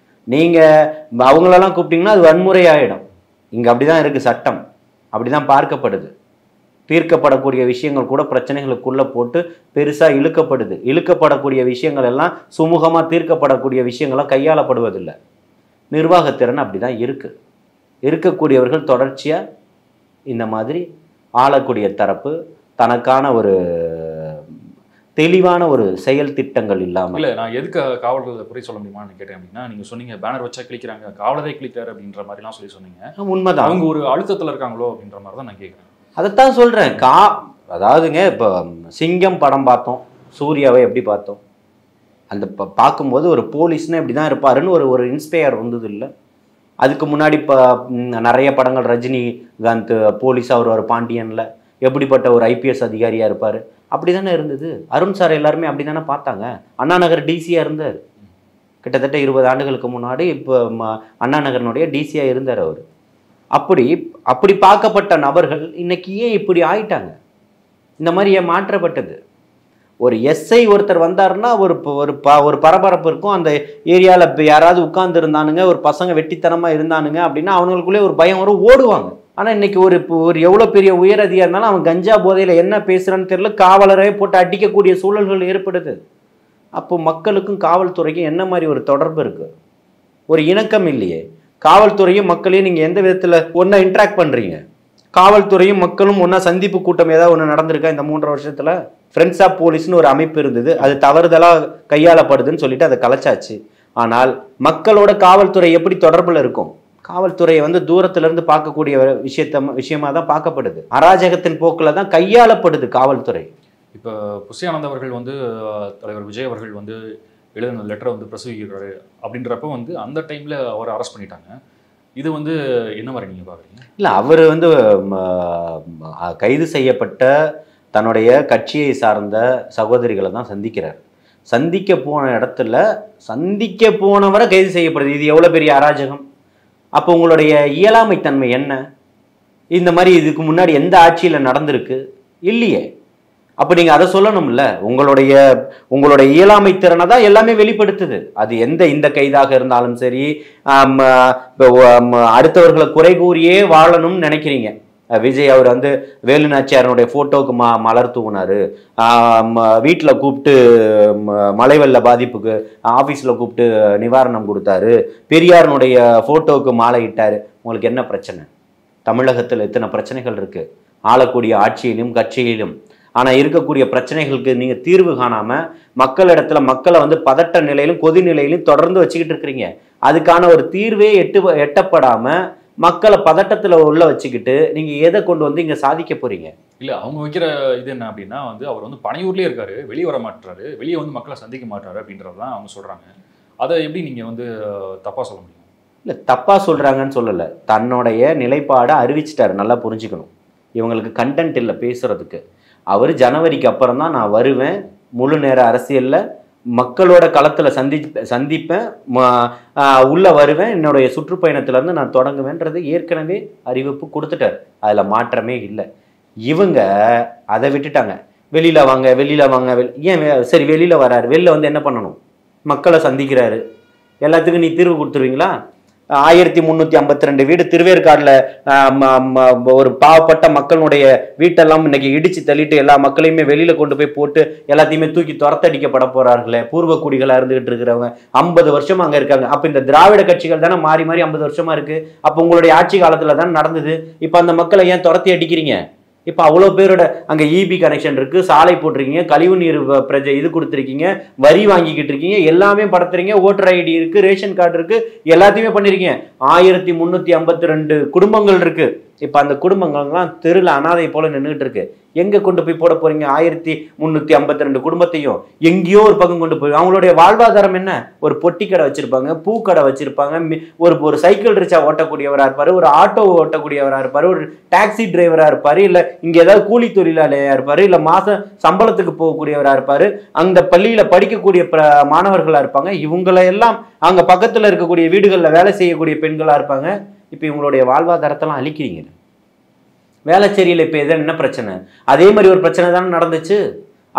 நீங்கள் அவங்களெல்லாம் கூப்பிட்டீங்கன்னா அது வன்முறை ஆகிடும். இங்கே அப்படி தான் இருக்குது, சட்டம் அப்படி தான் பார்க்கப்படுது. தீர்க்கப்படக்கூடிய விஷயங்கள் கூட பிரச்சனைகளுக்குள்ளே போட்டு பெருசாக இழுக்கப்படக்கூடிய விஷயங்கள் எல்லாம் சுமூகமாக தீர்க்கப்படக்கூடிய விஷயங்களாக கையாளப்படுவதில்லை. நிர்வாகத்திறன் அப்படி தான் இருக்கக்கூடியவர்கள் தொடர்ச்சியாக இந்த மாதிரி ஆளக்கூடிய தரப்பு தனக்கான ஒரு தெளிவான ஒரு செயல் திட்டங்கள் இல்லாமல். இல்லை, நான் எதுக்கு காவலர்களை குறை சொல்ல முடியுமான்னு கேட்டேன் அப்படின்னா, நீங்கள் சொன்னீங்க பேனர் வச்சா கிளிக்கிறாங்க, காவலரே கிளிக்கிறாரு அப்படின்ற மாதிரிலாம் சொன்னீங்க. உண்மைதான், அவங்க ஒரு அழுத்தத்தில் இருக்காங்களோ அப்படின்ற மாதிரி தான் நான் கேட்குறேன். அதைத்தான் சொல்கிறேன். அதாவதுங்க, இப்போ சிங்கம் படம் பார்த்தோம், சூர்யாவை எப்படி பார்த்தோம்? அந்த பார்க்கும்போது ஒரு போலீஸ்னா இப்படி தான் இருப்பாருன்னு ஒரு இன்ஸ்பயர் வந்தது இல்லை? அதுக்கு முன்னாடி இப்போ நிறைய படங்கள் ரஜினிகாந்த் போலீஸாக வருவார், பாண்டியனில் எப்படிப்பட்ட ஒரு ஐபிஎஸ் அதிகாரியாக இருப்பார், அப்படி தானே இருந்தது. அருண் சார் எல்லாருமே அப்படி தானே பார்த்தாங்க. அண்ணா நகர் டிசியாக இருந்தார் கிட்டத்தட்ட 20 ஆண்டுகளுக்கு முன்னாடி. இப்போ அண்ணா நகரனுடைய டிசியாக இருந்தார் அவர். அப்படி பார்க்கப்பட்ட நபர்கள் இன்னைக்கு ஏன் இப்படி ஆயிட்டாங்க? இந்த மாதிரி ஏன் மாற்றப்பட்டது? ஒரு எஸ்ஐ ஒருத்தர் வந்தாருன்னா ஒரு பரபரப்பு இருக்கும். அந்த ஏரியாவில் இப்போ யாராவது உட்கார்ந்து இருந்தானுங்க, ஒரு பசங்க வெட்டித்தனமாக இருந்தானுங்க அப்படின்னா அவங்களுக்குள்ளே ஒரு பயம் வரும், ஓடுவாங்க. ஆனால் இன்னைக்கு ஒரு எவ்வளோ பெரிய உயர் அதிகாரி இருந்தாலும் அவன் கஞ்சா போதையில் என்ன பேசுகிறான்னு தெரியல, காவலரை போட்டு அடிக்கக்கூடிய சூழல்கள் ஏற்படுது. அப்போ மக்களுக்கும் காவல்துறைக்கும் என்ன மாதிரி ஒரு தொடர்பு இருக்குது? ஒரு இணக்கம் இல்லையே. காவல்துறையும் மக்களையும் நீங்கள் எந்த விதத்தில் ஒன்றா இன்ட்ராக்ட் பண்ணுறீங்க? காவல்துறையும் மக்களும் ஒன்றா சந்திப்பு கூட்டம் ஏதாவது ஒன்று நடந்திருக்கா இந்த 3 வருஷத்தில்? ஃப்ரெண்ட்ஸ் ஆஃப் போலீஸ்னு ஒரு அமைப்பு இருந்தது, அது தவறுதலாக கையாளப்படுதுன்னு சொல்லிட்டு அதை கலைச்சாச்சு. ஆனால் மக்களோட காவல்துறை எப்படி தொடர்பில் இருக்கும்? காவல்துறையை வந்து தூரத்திலிருந்து பார்க்கக்கூடிய விஷயமா தான் பார்க்கப்படுது. அராஜகத்தின் போக்கில் தான் கையாளப்படுது காவல்துறை. இப்போ புஷி ஆனந்த் அவர்கள் வந்து தலைவர் விஜய் அவர்கள் வந்து எழுதின லெட்டரை வந்து பிரசவிக்கிறாரு அப்படின்றப்ப வந்து அந்த டைமில் அவரை அரெஸ்ட் பண்ணிட்டாங்க. இது வந்து என்ன மாதிரி நீங்கள் பார்க்குறீங்க? இல்லை, அவர் வந்து கைது செய்யப்பட்ட தன்னுடைய கட்சியை சார்ந்த சகோதரிகளை தான் சந்திக்கிறார். சந்திக்க போன இடத்துல சந்திக்க போனவரை கைது செய்யப்படுது. இது எவ்வளோ பெரிய அராஜகம்! அப்போ உங்களுடைய இயலாமைத்தன்மை என்ன? இந்த மாதிரி இதுக்கு முன்னாடி எந்த ஆட்சியில் நடந்திருக்கு? இல்லையே. அப்போ நீங்கள் அதை சொல்லணும்ல. உங்களுடைய இயலாமை திறனை தான் எல்லாமே வெளிப்படுத்துது. அது இந்த கைதாக இருந்தாலும் சரி, அடுத்தவர்களை குறை கூறியே வாழணும்னு நினைக்கிறீங்க. விஜய் அவர் வந்து வேலு நாச்சியாரனுடைய ஃபோட்டோவுக்கு மலர் தூவினாரு, வீட்டில் கூப்பிட்டு மழை வெள்ள பாதிப்புக்கு ஆஃபீஸில் கூப்பிட்டு நிவாரணம் கொடுத்தாரு, பெரியாரனுடைய ஃபோட்டோவுக்கு மாலை இட்டாரு. உங்களுக்கு என்ன பிரச்சனை? தமிழகத்தில் எத்தனை பிரச்சனைகள் இருக்கு ஆளக்கூடிய ஆட்சியிலும் கட்சியிலும். ஆனால் இருக்கக்கூடிய பிரச்சனைகளுக்கு நீங்கள் தீர்வு காணாமல் மக்களை வந்து பதட்ட நிலையிலும் கொதி நிலையிலும் தொடர்ந்து வச்சுக்கிட்டு இருக்கிறீங்க. அதுக்கான ஒரு தீர்வே எட்டப்படாமல் மக்களை பதட்டத்தில் உள்ள வச்சுக்கிட்டு நீங்கள் எதை கொண்டு வந்து இங்கே சாதிக்க போறீங்க? இல்லை, அவங்க வைக்கிற இது என்ன அப்படின்னா வந்து அவர் வந்து பனையூர்லேயே இருக்காரு, வெளியே வர மாட்டாரு, வெளியே வந்து மக்களை சந்திக்க மாட்டாரு அப்படின்றது தான் அவங்க சொல்கிறாங்க. அதை எப்படி நீங்கள் வந்து தப்பாக சொல்ல முடியும்? இல்லை, தப்பாக சொல்கிறாங்கன்னு சொல்லலை. தன்னுடைய நிலைப்பாடை அறிவிச்சிட்டாரு. நல்லா புரிஞ்சுக்கணும். இவங்களுக்கு கண்டென்ட் இல்லை பேசுகிறதுக்கு. அவர் ஜனவரிக்கு அப்புறம் தான் நான் வருவேன், முழு நேர அரசியலில் மக்களோட களத்தில் சந்திப்பேன், உள்ளே வருவேன், என்னுடைய சுற்றுப்பயணத்திலேருந்து நான் தொடங்குவேன்றது ஏற்கனவே அறிவிப்பு கொடுத்துட்டார். அதில் மாற்றமே இல்லை. இவங்க அதை விட்டுட்டாங்க. வெளியில் வாங்க. ஏன் சரி வெளியில் வராரு, வெளியில் வந்து என்ன பண்ணணும்? மக்களை சந்திக்கிறாரு. எல்லாத்துக்கும் நீ தீர்வு கொடுத்துருவீங்களா? 1352 வீடு திருவேற்காடுல ஒரு பாவப்பட்ட மக்களுடைய வீட்டெல்லாம் இன்னைக்கு இடிச்சு தள்ளிட்டு எல்லா மக்களையுமே வெளியில கொண்டு போய் போட்டு எல்லாத்தையுமே தூக்கி துரத்தடிக்கப்பட போறார்களே. பூர்வ குடிகளா இருந்துகிட்டு இருக்கிறவங்க 50 வருஷமா அங்க இருக்காங்க. அப்ப இந்த திராவிட கட்சிகள் தானே மாறி 50 வருஷமா இருக்கு. அப்ப உங்களுடைய ஆட்சி காலத்துல தானே நடந்தது. இப்ப அந்த மக்களை ஏன் துரத்தி அடிக்கிறீங்க? இப்போ அவ்வளோ பேரோட அங்கே இபி கனெக்ஷன் இருக்குது, சாலை போட்டிருக்கீங்க, கழிவு நீர் இது கொடுத்துருக்கீங்க, வரி வாங்கிக்கிட்டு இருக்கீங்க, எல்லாமே படுத்துறீங்க, ஓட்டர் ஐடி இருக்குது, ரேஷன் கார்டு இருக்குது, எல்லாத்தையுமே பண்ணியிருக்கீங்க. 1352 குடும்பங்கள் இருக்குது. இப்போ அந்த குடும்பங்கள்லாம் தெருவில் அனாதை போல நின்றுட்டு இருக்கு. எங்கே கொண்டு போய் போட போறீங்க? 1352 குடும்பத்தையும் எங்கேயோ ஒரு பக்கம் கொண்டு போய். அவங்களுடைய வாழ்வாதாரம் என்ன? ஒரு பொட்டி கடை வச்சிருப்பாங்க, பூக்கடை வச்சிருப்பாங்க, ஒரு சைக்கிள் ரிக்ஷா ஓட்டக்கூடியவராக இருப்பாரு, ஒரு ஆட்டோ ஓட்டக்கூடியவராக இருப்பாரு, ஒரு டாக்ஸி டிரைவராக இருப்பாரு, இல்லை இங்கே ஏதாவது கூலி தொழிலாளியாக இருப்பாரு, இல்லை மாதம் சம்பளத்துக்கு போகக்கூடியவராக இருப்பாரு, அந்த பள்ளியில் படிக்கக்கூடிய மாணவர்களாக இருப்பாங்க. இவங்களையெல்லாம் அங்கே பக்கத்தில் இருக்கக்கூடிய வீடுகளில் வேலை செய்யக்கூடிய பெண்களாக இருப்பாங்க. இப்போ இவங்களுடைய வாழ்வாதாரத்தெல்லாம் அழிக்கிறீங்க. வேளச்சேரியில் இப்போ என்ன பிரச்சனை? அதே மாதிரி ஒரு பிரச்சனை தானே நடந்துச்சு.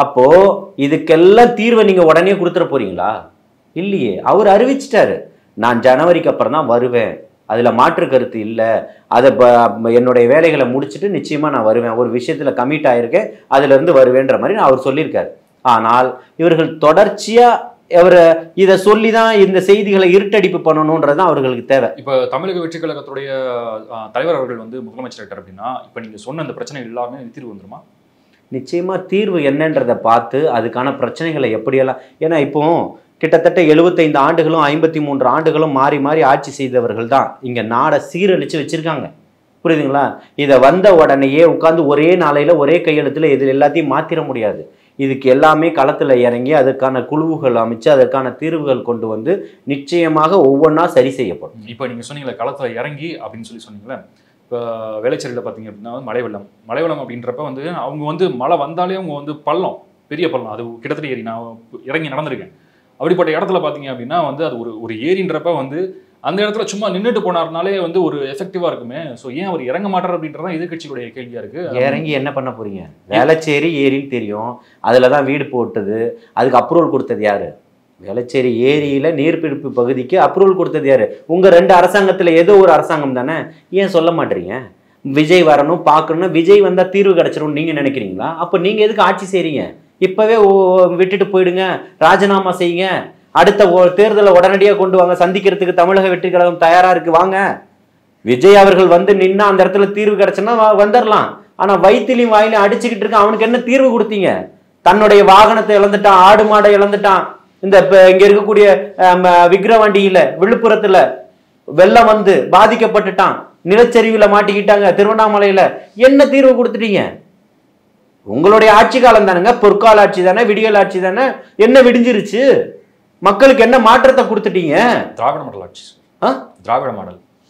அப்போ இதுக்கெல்லாம் தீர்வை நீங்க உடனே கொடுத்துட போறீங்களா? இல்லையே. அவர் அறிவிச்சிட்டாரு, நான் ஜனவரிக்கு அப்புறம் தான் வருவேன், அதுல மாற்று கருத்து இல்லை, அதை என்னுடைய வேலைகளை முடிச்சுட்டு நிச்சயமா நான் வருவேன், ஒரு விஷயத்துல கமிட் ஆயிருக்கேன், அதுல இருந்து வருவேன்ற மாதிரி அவர் சொல்லியிருக்காரு. ஆனால் இவர்கள் தொடர்ச்சியா இதை சொல்லி தான் இந்த செய்திகளை இருட்டடிப்பு பண்ணணும்ன்றது அவர்களுக்கு தேவை. இப்போ தமிழக வெற்றி கழகத்துடைய தலைவர் அவர்கள் வந்து முதலமைச்சர் அப்படின்னா இப்போ நீங்கள் சொன்ன அந்த பிரச்சனை எல்லாமே தீர்வு வந்துருமா? நிச்சயமா தீர்வு என்னன்றதை பார்த்து அதுக்கான பிரச்சனைகளை எப்படியெல்லாம், ஏன்னா இப்போ கிட்டத்தட்ட 75 ஆண்டுகளும் 53 ஆண்டுகளும் மாறி மாறி ஆட்சி செய்தவர்கள் தான் இங்கே நாடை சீரழிச்சு வச்சிருக்காங்க. புரியுதுங்களா? இதை வந்த உடனேயே உட்காந்து ஒரே நாளையில ஒரே கையெழுத்துல இது எல்லாத்தையும் மாத்திர முடியாது. இதுக்கு எல்லாமே களத்தில் இறங்கி அதற்கான குழுவுகள் அமைச்சு அதற்கான தீர்வுகள் கொண்டு வந்து நிச்சயமாக ஒவ்வொன்றா சரி செய்யப்படும். இப்போ நீங்கள் சொன்னீங்களே களத்தில் இறங்கி அப்படின்னு சொல்லிங்களே, இப்போ வேளச்சேரியில் பார்த்தீங்க அப்படின்னா மழை வெள்ளம் அப்படின்றப்ப வந்து அவங்க வந்து மழை வந்தாலே அவங்க வந்து பள்ளம், பெரிய பள்ளம், அது கிட்டத்தட்ட ஏரி, நான் இறங்கி நடந்திருக்கேன். அப்படிப்பட்ட இடத்துல பார்த்தீங்க அப்படின்னா வந்து அது ஒரு ஏரின்றப்ப வந்து அந்த இடத்துல சும்மா நின்றுட்டு போனார்னாலே வந்து ஒரு எஃபெக்டிவா இருக்குமே. ஸோ ஏன் அவர் இறங்க மாட்டார் அப்படின்றதான் எதிர்கட்சியுடைய கேள்வியா இருக்கு. இறங்கி என்ன பண்ண போறீங்க? வேளச்சேரி ஏரின்னு தெரியும், அதுல தான் வீடு போட்டது, அதுக்கு அப்ரூவல் கொடுத்தது யாரு? வேளச்சேரி ஏரியில நீர்பிடிப்பு பகுதிக்கு அப்ரூவல் கொடுத்தது யாரு? உங்க 2 அரசாங்கத்துல ஏதோ ஒரு அரசாங்கம் தானே. ஏன் சொல்ல மாட்டீங்க? விஜய் வரணும் பார்க்கணும், விஜய் வந்தா தீர்வு கிடைச்சிரும் நீங்க நினைக்கிறீங்களா? அப்ப நீங்க எதுக்கு ஆட்சி செய்றீங்க? இப்பவே விட்டுட்டு போயிடுங்க, ராஜினாமா செய்யுங்க, அடுத்த தேர்தலை உடனடியாக கொண்டு வாங்க, சந்திக்கிறதுக்கு தமிழக வெற்றி கழகம் தயாரா இருக்கு, வாங்க. விஜய் அவர்கள் வந்து நின்னா அந்த இடத்துல தீர்வு கிடைச்சுன்னா வந்துடலாம். ஆனா வயிற்றிலையும் வாயிலையும் அடிச்சுக்கிட்டு இருக்க அவனுக்கு என்ன தீர்வு கொடுத்தீங்க? தன்னுடைய வாகனத்தை இழந்துட்டான், ஆடு மாடை இழந்துட்டான். இந்த இங்க இருக்கக்கூடிய விக்கிரவாண்டியில விழுப்புரத்துல வெள்ளம் வந்து பாதிக்கப்பட்டுட்டான், நிலச்சரிவுல மாட்டிக்கிட்டாங்க, திருவண்ணாமலையில. என்ன தீர்வு கொடுத்துட்டீங்க? உங்களுடைய ஆட்சி காலம் தானுங்க, பொற்கால ஆட்சி தானே, விடியல் ஆட்சி தானே. என்ன விடிஞ்சிருச்சு? மக்களுக்கு என்ன மாற்றத்தை கொடுத்துட்டீங்க? திராவிட மாடல் ஆட்சி.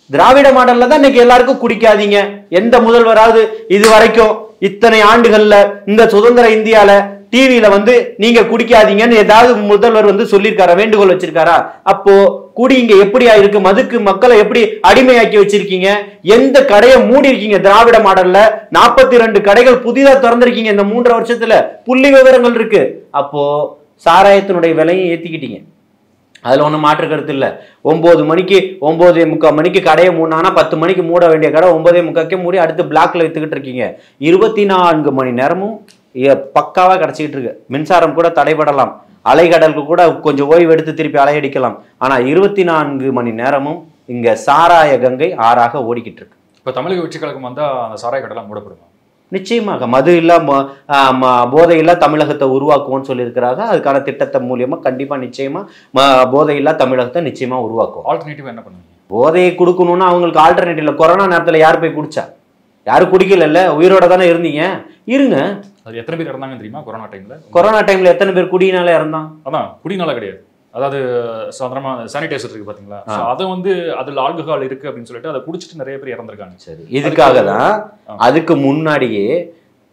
திராவிட மாடல்ல தான் இன்னைக்கு எல்லாருக்கும் குடிக்காதீங்க. எந்த முதல்வராவது இது வரைக்கும் இத்தனை ஆண்டுகள்ல இந்த சுதந்திர இந்தியால டிவியில வந்து நீங்க குடிக்காதீங்கன்னு ஏதாவது முதல்வர் வந்து சொல்லியிருக்காரா, வேண்டுகோள் வச்சிருக்காரா? அப்போ குடி இங்க எப்படியா இருக்கு? மதுக்கு மக்களை எப்படி அடிமையாக்கி வச்சிருக்கீங்க? எந்த கடையை மூடி இருக்கீங்க? திராவிட மாடல்ல 42 கடைகள் புதிதா திறந்திருக்கீங்க இந்த 3 வருஷத்துல, புள்ளி விவரங்கள் இருக்கு. அப்போ சாராயத்தினுடைய விலையும் ஏத்திக்கிட்டீங்க, அதுல ஒண்ணும் மாற்று கருத்து இல்ல. 9 மணிக்கு 9:45 மணிக்கு கடையை மூடினா 10 மணிக்கு மூட வேண்டிய கடை 9:45 மூடி அடுத்து பிளாக்ல வித்துக்கிட்டு இருக்கீங்க. 24 மணி நேரமும் பக்காவா கிடைச்சிக்கிட்டு இருக்கு. மின்சாரம் கூட தடைபடலாம், அலைகடலுக்கு கூட கொஞ்சம் ஓய்வு எடுத்து திருப்பி அலையடிக்கலாம். ஆனா 24 மணி நேரமும் இங்க சாராய கங்கை ஆறாக ஓடிக்கிட்டு இருக்கு. இப்ப தமிழக வெற்றி கழகம் வந்தா அந்த சாராய கடைலாம் மூடப்படுமா? நிச்சயமாக மது இல்ல போதையில்லா தமிழகத்தை உருவாக்குவோம்னு சொல்லியிருக்கிறாங்க. அதுக்கான திட்டத்தை மூலியமா கண்டிப்பா நிச்சயமா போதையில்லா தமிழகத்தை நிச்சயமா உருவாக்குவோம். ஆல்டர்னேட்டிவ் என்ன பண்ணுவீங்க? போதையை கொடுக்கணும்னா அவங்களுக்கு ஆல்டர்னேட்டிவ்ல, கொரோனா நேரத்துல யார் போய் குடிச்சா? யாரும் குடிக்கல, உயிரோட தானே இருந்தீங்க. இருங்க, அது எத்தனை பேர் இறந்தாங்கன்னு தெரியுமா கொரோனா டைம்ல? கொரோனா டைம்ல எத்தனை பேர் குடியினால இறந்தான்? அதான் குடினால கிடையாது, அதாவது சாதாரணமா சானிடைசர் இருக்கு பாத்தீங்களா, அதை வந்து அதுல ஆல்கஹால் இருக்கு அப்படின்னு சொல்லிட்டு அதை குடிச்சிட்டு நிறைய பேர் இறந்திருக்காங்க. சரி, இதுக்காக தான் அதுக்கு முன்னாடியே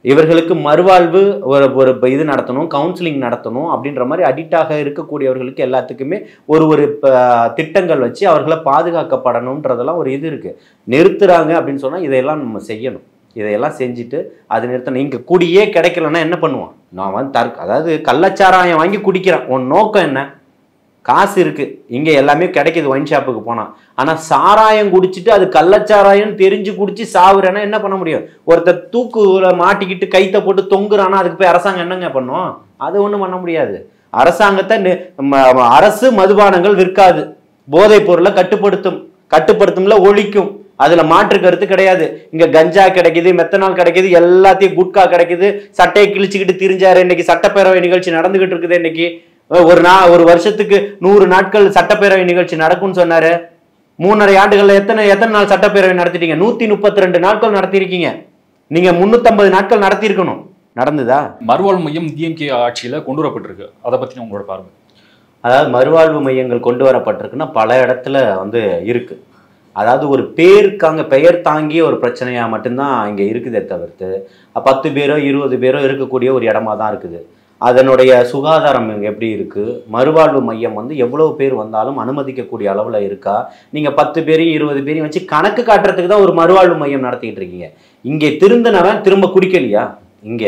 இவர்களுக்கு மறுவாழ்வு ஒரு இது நடத்தணும், கவுன்சிலிங் நடத்தணும் அப்படின்ற மாதிரி அடிக்ட் ஆக இருக்கக்கூடியவர்களுக்கு எல்லாத்துக்குமே ஒரு திட்டங்கள் வச்சு அவர்களை பாதுகாக்கப்படணும்ன்றதெல்லாம் ஒரு இது இருக்கு. நிறுத்துறாங்க அப்படின்னு சொன்னா இதையெல்லாம் நம்ம செய்யணும். இதையெல்லாம் செஞ்சுட்டு அது நிறுத்தணும். இங்க குடியே கிடைக்கலன்னா என்ன பண்ணுவான்? நான் வந்து அதாவது கள்ளச்சாராயம் வாங்கி குடிக்கிறேன், உன் நோக்கம் என்ன? காசு இருக்கு, இங்க எல்லாமே கிடைக்குது ஒயின் ஷாப்புக்கு போனா. ஆனா சாராயம் குடிச்சிட்டு அது கள்ளச்சாராயம் தெரிஞ்சு குடிச்சு சாவுறேன்னா என்ன பண்ண முடியும்? ஒருத்தர் தூக்குல மாட்டிக்கிட்டு கைத்த போட்டு தொங்குறானா அதுக்கு போய் அரசாங்கம் என்னங்க பண்ணும்? அது ஒண்ணும் பண்ண முடியாது. அரசாங்கத்தை அரசு மதுபானங்கள் விற்காது, போதைப் பொருளை கட்டுப்படுத்தும்ல ஒழிக்கும், அதுல மாற்று கருத்து கிடையாது. இங்க கஞ்சா கிடைக்குது, மெத்தனால் கிடைக்குது, எல்லாத்தையும் குட்கா கிடைக்குது. சட்டையை கிழிச்சுக்கிட்டு திரிஞ்சாரு. இன்னைக்கு சட்டப்பேரவை நிகழ்ச்சி நடந்துகிட்டு இருக்குது. இன்னைக்கு ஒரு வருஷத்துக்கு 100 நாட்கள் சட்டப்பேரவை நிகழ்ச்சி நடக்கும்னு சொன்னாரு. 3.5 ஆண்டுகள்ல எத்தனை நாள் சட்டப்பேரவை நடத்திட்டீங்க? 132 நாட்கள் நடத்திருக்கீங்க. நீங்க 350 நாட்கள் நடத்தி இருக்கணும். நடந்துதா? மறுவாழ்வு மையம் டிஎம்கே ஆட்சியில கொண்டு வரப்பட்டிருக்கு, அதை பத்தி உங்களோட பார்வை? அதாவது மறுவாழ்வு மையங்கள் கொண்டு வரப்பட்டிருக்குன்னா பல இடத்துல வந்து இருக்கு. அதாவது ஒரு பெயர் தாங்கிய ஒரு பிரச்சனையா மட்டும்தான் இங்க இருக்குதே தவிர்த்து 10 பேரோ 20 பேரோ இருக்கக்கூடிய ஒரு இடமா தான் இருக்குது. அதனுடைய சுகாதாரம் எப்படி இருக்கு? மறுவாழ்வு மையம் வந்து எவ்வளவு பேர் வந்தாலும் அனுமதிக்கக்கூடிய அளவுல இருக்கா? நீங்க 10 பேரையும் 20 பேரையும் வச்சு கணக்கு காட்டுறதுக்கு தான் ஒரு மறுவாழ்வு மையம் நடத்திட்டு இருக்கீங்க. இங்கே திருந்தினவன் திரும்ப குடிக்கலையா? இங்க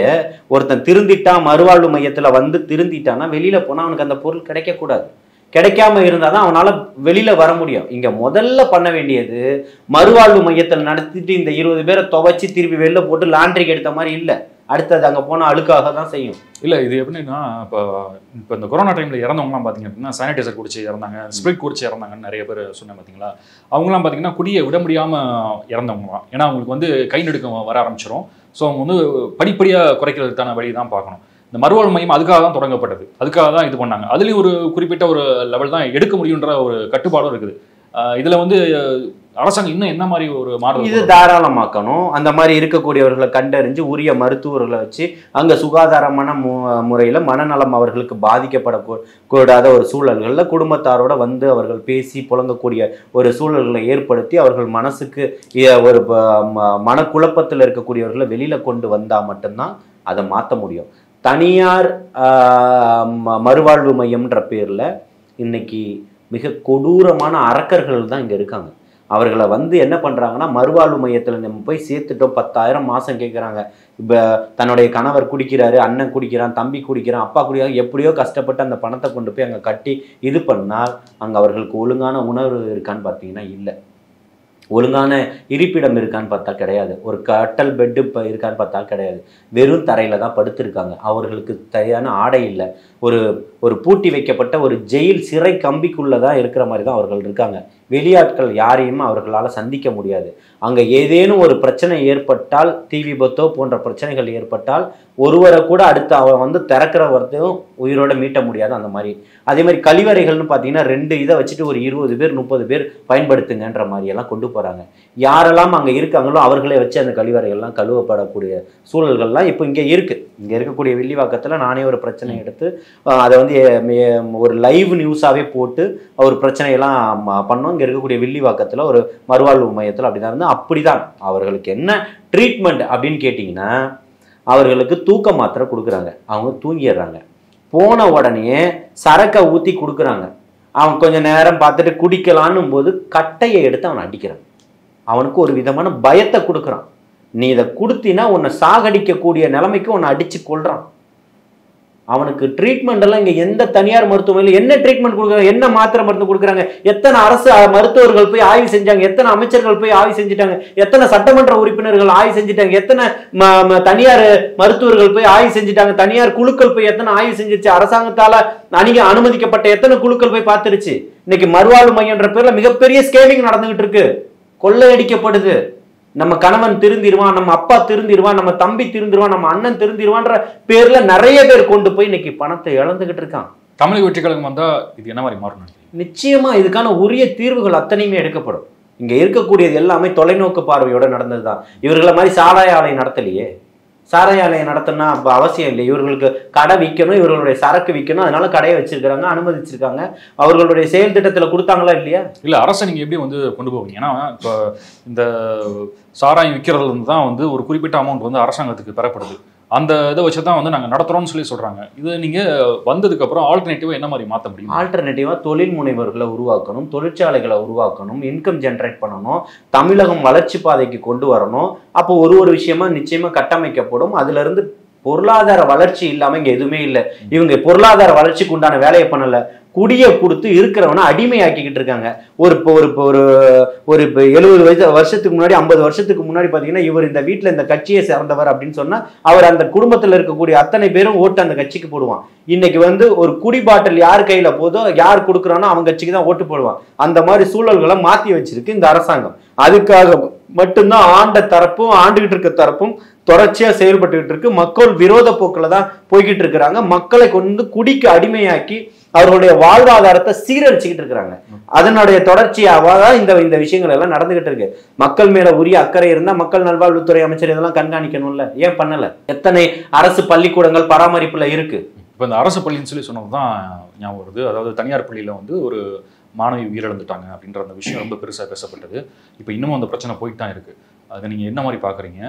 ஒருத்தன் திருந்திட்டான், மறுவாழ்வு மையத்துல வந்து திருந்திட்டான்னா வெளியில போனா அவனுக்கு அந்த பொருள் கிடைக்க கூடாது. கிடைக்காம இருந்தாதான் அவனால வெளியில வர முடியும். இங்க முதல்ல பண்ண வேண்டியது மறுவாழ்வு மையத்தில் நடத்திட்டு இந்த 20 பேரை துவைச்சு திருப்பி வெளில போட்டு லாண்ட்ரிக்கு எடுத்த மாதிரி இல்லை. அடுத்தது அங்கே போனால் அழுக்காக தான் செய்யும். இல்லை, இது எப்படின்னா இப்போ இந்த கொரோனா டைமில் இறந்தவங்களாம் பார்த்தீங்க அப்படின்னா சானிடைசர் குடிச்சு இறந்தாங்க, ஸ்பிரிட் குடிச்சு இறந்தாங்கன்னு நிறைய பேர் சொன்னேன் பார்த்தீங்களா. அவங்களாம் பார்த்தீங்கன்னா குடியை விட முடியாமல் இறந்தவங்களாம். ஏன்னா அவங்களுக்கு வந்து கை நடுக்கம் வர ஆரம்பிச்சிடும். ஸோ அவங்க வந்து படிப்படியாக குறைக்கிறதுக்கான வழி தான் பார்க்கணும். இந்த மறுவாழ்வு மையம் அதுக்காக தான் தொடங்கப்பட்டது, அதுக்காக தான் இது பண்ணாங்க. அதுலேயும் ஒரு குறிப்பிட்ட ஒரு லெவல் தான் எடுக்க முடியுன்ற ஒரு கட்டுப்பாடும் இருக்குது. இதில் வந்து அரசாங்கம் இன்னும் என்ன மாதிரி ஒரு மாடல்? இது தாராளமாக்கணும். அந்த மாதிரி இருக்கக்கூடியவர்களை கண்டறிஞ்சு உரிய மருத்துவர்களை வச்சு அங்கே சுகாதாரமான முறையில் மனநலம் அவர்களுக்கு பாதிக்கப்படக்கூடாத ஒரு சூழல்களில் குடும்பத்தாரோட வந்து அவர்கள் பேசி புழங்கக்கூடிய ஒரு சூழல்களை ஏற்படுத்தி அவர்கள் மனசுக்கு ஒரு மனக்குழப்பத்தில் இருக்கக்கூடியவர்களை வெளியில் கொண்டு வந்தால் மட்டும்தான் அதை மாற்ற முடியும். தனியார் மறுவாழ்வு மையம்ன்ற பேரில் இன்னைக்கு மிக கொடூரமான அரக்கர்கள் தான் இங்கே இருக்காங்க. அவர்களை வந்து என்ன பண்ணுறாங்கன்னா, மறுவாழ்வு மையத்தில் நம்ம போய் சேர்த்துட்டோம், 10,000 மாதம் கேட்குறாங்க. இப்போ தன்னுடைய கணவர் குடிக்கிறாரு, அண்ணன் குடிக்கிறான், தம்பி குடிக்கிறான், அப்பா குடிக்கிறாங்க, எப்படியோ கஷ்டப்பட்டு அந்த பணத்தை கொண்டு போய் அங்கே கட்டி இது பண்ணால் அங்கே அவர்களுக்கு ஒழுங்கான உணர்வு இருக்கான்னு பார்த்தீங்கன்னா இல்லை. ஒழுங்கான இருப்பிடம் இருக்கான்னு பார்த்தா கிடையாது. ஒரு கட்டல் பெட்டு இருக்கான்னு பார்த்தா கிடையாது. வெறும் தரையில் தான் படுத்திருக்காங்க. அவர்களுக்கு சரியான ஆடை இல்லை. ஒரு பூட்டி வைக்கப்பட்ட ஒரு ஜெயில் சிறை கம்பிக்குள்ளே தான் இருக்கிற மாதிரி தான் அவர்கள் இருக்காங்க. வெளியாட்கள் யாரையும் அவர்களால் சந்திக்க முடியாது. அங்கே ஏதேனும் ஒரு பிரச்சனை ஏற்பட்டால், தீ விபத்தோ போன்ற பிரச்சனைகள் ஏற்பட்டால் ஒருவரை கூட அடுத்து அவன் வந்து திறக்கிற வரைக்கும் உயிரோட மீட்ட முடியாது. அந்த மாதிரி அதே மாதிரி கழிவறைகள்னு பார்த்தீங்கன்னா 2 இதை வச்சுட்டு ஒரு 20 பேர் 30 பேர் பயன்படுத்துங்கன்ற மாதிரியெல்லாம் கொண்டு போகிறாங்க. யாரெல்லாம் அங்கே இருக்காங்களோ அவர்களே வச்சு அந்த கழிவறைகள்லாம் கழுவப்படக்கூடிய சூழல்கள்லாம் இப்போ இங்கே இருக்குது. இங்கே இருக்கக்கூடிய வில்லிவாக்கத்தில் நானே ஒரு பிரச்சனை எடுத்து அதை வந்து ஒரு லைவ் நியூஸாகவே போட்டு ஒரு பிரச்சனையெல்லாம் பண்ணோம். இங்கே இருக்கக்கூடிய வில்லிவாக்கத்தில் ஒரு மறுவாழ்வு மையத்தில் அப்படி தான் இருந்து அப்படி தான் அவர்களுக்கு என்ன ட்ரீட்மெண்ட் அப்படின்னு கேட்டிங்கன்னா, அவர்களுக்கு தூக்க மாத்திரை கொடுக்குறாங்க, அவங்க தூங்கிடுறாங்க. போன உடனே சரக்கை ஊற்றி கொடுக்குறாங்க. அவன் கொஞ்சம் நேரம் பார்த்துட்டு குடிக்கலான்னும் போது கட்டையை எடுத்து அவனை அடிக்கிறான். அவனுக்கு ஒரு விதமான பயத்தை கொடுக்குறான். நீ இதை கொடுத்தினா உன்னை சாகடிக்கக்கூடிய நிலைமைக்கு உன்னை அடித்து கொள்றான். அவனுக்கு ட்ரீட்மெண்ட் எல்லாம் இங்கே எந்த தனியார் மருத்துவமனையில் என்ன ட்ரீட்மெண்ட் கொடுக்குறாங்க, என்ன மாத்திரை மருந்து கொடுக்குறாங்க, எத்தனை அரசு மருத்துவர்கள் போய் ஆய்வு செஞ்சாங்க, எத்தனை அமைச்சர்கள் போய் ஆய்வு செஞ்சுட்டாங்க, எத்தனை சட்டமன்ற உறுப்பினர்கள் ஆய்வு செஞ்சுட்டாங்க, எத்தனை தனியார் மருத்துவர்கள் போய் ஆய்வு செஞ்சுட்டாங்க, தனியார் குழுக்கள் போய் எத்தனை ஆய்வு செஞ்சிருச்சு, அரசாங்கத்தால அனுமதிக்கப்பட்ட எத்தனை குழுக்கள் போய் பார்த்துருச்சு. இன்னைக்கு மறுவாழ்வு மையம்ன்ற பேர்ல மிகப்பெரிய ஸ்கேமிங் நடந்துகிட்டு இருக்கு, கொள்ளையடிக்கப்படுது. நம்ம கணவன் திருந்திருவான், நம்ம அப்பா திருந்திருவான், நம்ம தம்பி திருந்திருவான், நம்ம அண்ணன் திருந்திருவான்ற பேர்ல நிறைய பேர் கொண்டு போய் இன்னைக்கு பணத்தை இழந்துகிட்டு இருக்கான். தமிழக வெற்றி கழகம் வந்தா இது என்ன மாதிரி மாறும்? நிச்சயமா இதுக்கான உரிய தீர்வுகள் அத்தனையுமே எடுக்கப்படும். இங்க இருக்கக்கூடியது எல்லாமே தொலைநோக்கு பார்வையோட நடந்ததுதான். இவர்களை மாதிரி சாராய ஆலை நடத்தலையே. சாராய ஆலையை நடத்தினா அப்போ அவசியம் இல்லை. இவர்களுக்கு கடை விற்கணும், இவர்களுடைய சரக்கு விற்கணும், அதனால கடையை வச்சிருக்கிறாங்க, அனுமதிச்சிருக்காங்க. அவர்களுடைய செயல் திட்டத்தில் கொடுத்தாங்களா இல்லையா? இல்லை, அரசை நீங்கள் எப்படி கொண்டு போவீங்க? ஏன்னா இப்போ இந்த சாராயம் விற்கிறதுல தான் ஒரு குறிப்பிட்ட அமௌண்ட் அரசாங்கத்துக்கு பெறப்படுது. அந்த இதை வச்சு தான் நாங்கள் நடத்துகிறோம்னு சொல்கிறாங்க. இது நீங்கள் வந்ததுக்கப்புறம் ஆல்டர்னேட்டிவாக என்ன மாதிரி மாற்ற முடியும்? ஆல்டர்னேட்டிவாக தொழில் முனைவர்களை உருவாக்கணும், தொழிற்சாலைகளை உருவாக்கணும், இன்கம் ஜென்ரேட் பண்ணணும், தமிழகம் வளர்ச்சி பாதைக்கு கொண்டு வரணும். அப்போ ஒரு விஷயமா நிச்சயமாக கட்டமைக்கப்படும். அதுலேருந்து பொருளாதார வளர்ச்சி இல்லாமல் இங்கே எதுவுமே இல்லை. இவங்க பொருளாதார வளர்ச்சிக்கு உண்டான வேலையை பண்ணலை, குடியை கொடுத்து இருக்கிறவனை அடிமையாக்கிக்கிட்டு இருக்காங்க. ஒரு 70 வருஷத்துக்கு முன்னாடி 50 வருஷத்துக்கு முன்னாடி பார்த்தீங்கன்னா இவர் இந்த வீட்டில் இந்த கட்சியை சேர்ந்தவர் அப்படின்னு சொன்னால் அவர் அந்த குடும்பத்தில் இருக்கக்கூடிய அத்தனை பேரும் ஓட்டு அந்த கட்சிக்கு போடுவான். இன்னைக்கு ஒரு குடி பாட்டில் யார் கையில் போதோ, யார் கொடுக்குறானோ அவங்க கட்சிக்கு தான் ஓட்டு போடுவான். அந்த மாதிரி சூழல்களை மாற்றி வச்சிருக்கு இந்த அரசாங்கம். அதுக்காக மட்டும்தான் ஆண்ட தரப்பும் ஆண்டுகிட்டு இருக்க தரப்பும் தொடர்ச்சியா செயல்பட்டுக்கிட்டு இருக்கு. மக்கள் விரோத போக்கில் தான் போய்கிட்டு இருக்கிறாங்க. மக்களை கொண்டு குடிக்கு அடிமையாக்கி அவர்களுடைய வாழ்வாதாரத்தை சீரழிச்சுக்கிட்டு இருக்கிறாங்க. அதனுடைய தொடர்ச்சியாக தான் இந்த விஷயங்கள் எல்லாம் நடந்துகிட்டு இருக்கு. மக்கள் மேல உரிய அக்கறை இருந்தா மக்கள் நல்வாழ்வுத்துறை அமைச்சர் இதெல்லாம் கண்காணிக்கணும்ல, ஏன் பண்ணல? எத்தனை அரசு பள்ளிக்கூடங்கள் பராமரிப்புல இருக்கு? இப்போ இந்த அரசு பள்ளின்னு சொன்னதுதான் ஞாபகம் வருது. அதாவது தனியார் பள்ளியில ஒரு மாணவி உயிரிழந்துட்டாங்க அப்படின்ற அந்த விஷயம் ரொம்ப பெருசாக பேசப்பட்டது. இப்போ இன்னமும் அந்த பிரச்சனை போயிட்டு தான் இருக்கு. அதை நீங்கள் என்ன மாதிரி பார்க்குறீங்க?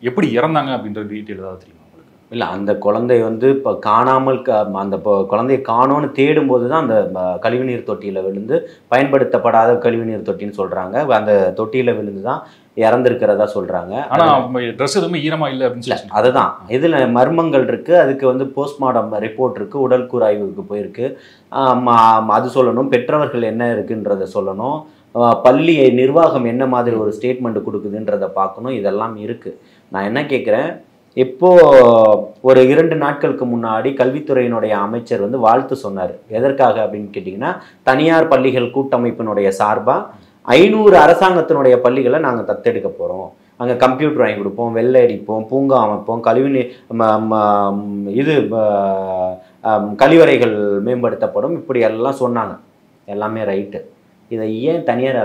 எப்படி இறந்தாங்க அப்படின்ற டீட்டெயில் ஏதாவது தெரியுமா உங்களுக்கு? இல்லை, அந்த குழந்தை இப்போ காணாமல் அந்த குழந்தையை காணோன்னு தேடும்போது தான் அந்த கழிவுநீர் தொட்டியில் விழுந்து, பயன்படுத்தப்படாத கழிவுநீர் தொட்டின்னு சொல்கிறாங்க, அந்த தொட்டியில் விழுந்து தான் இறந்துருக்கிறதா சொல்கிறாங்க. ஆனால் ட்ரெஸ் எதுவுமே ஈரமாக இல்லை அப்படின்னு சொல்லி அதுதான் இதில் மர்மங்கள் இருக்குது. அதுக்கு போஸ்ட்மார்டம் ரிப்போர்ட் இருக்குது, உடல் கூராய்வுக்கு போயிருக்கு. அது சொல்லணும், பெற்றவர்கள் என்ன இருக்குன்றத சொல்லணும், பள்ளி நிர்வாகம் என்ன மாதிரி ஒரு ஸ்டேட்மெண்ட் கொடுக்குதுன்றதை பார்க்கணும். இதெல்லாம் இருக்குது. நான் என்ன கேட்குறேன், இப்போ ஒரு 2 நாட்களுக்கு முன்னாடி கல்வித்துறையினுடைய அமைச்சர் வாழ்த்து சொன்னார். எதற்காக அப்படின்னு கேட்டிங்கன்னா, தனியார் பள்ளிகள் கூட்டமைப்பினுடைய சார்பாக 500 அரசாங்கத்தினுடைய பள்ளிகளை நாங்கள் தத்தெடுக்க போகிறோம், அங்கே கம்ப்யூட்டர் வாங்கி கொடுப்போம், வெள்ளை அடிப்போம், பூங்கா அமைப்போம், கழிவறைகள் மேம்படுத்தப்படும், இப்படி எல்லாம் சொன்னாங்க. எல்லாமே ரைட்டு. இதை ஏன் தனியார்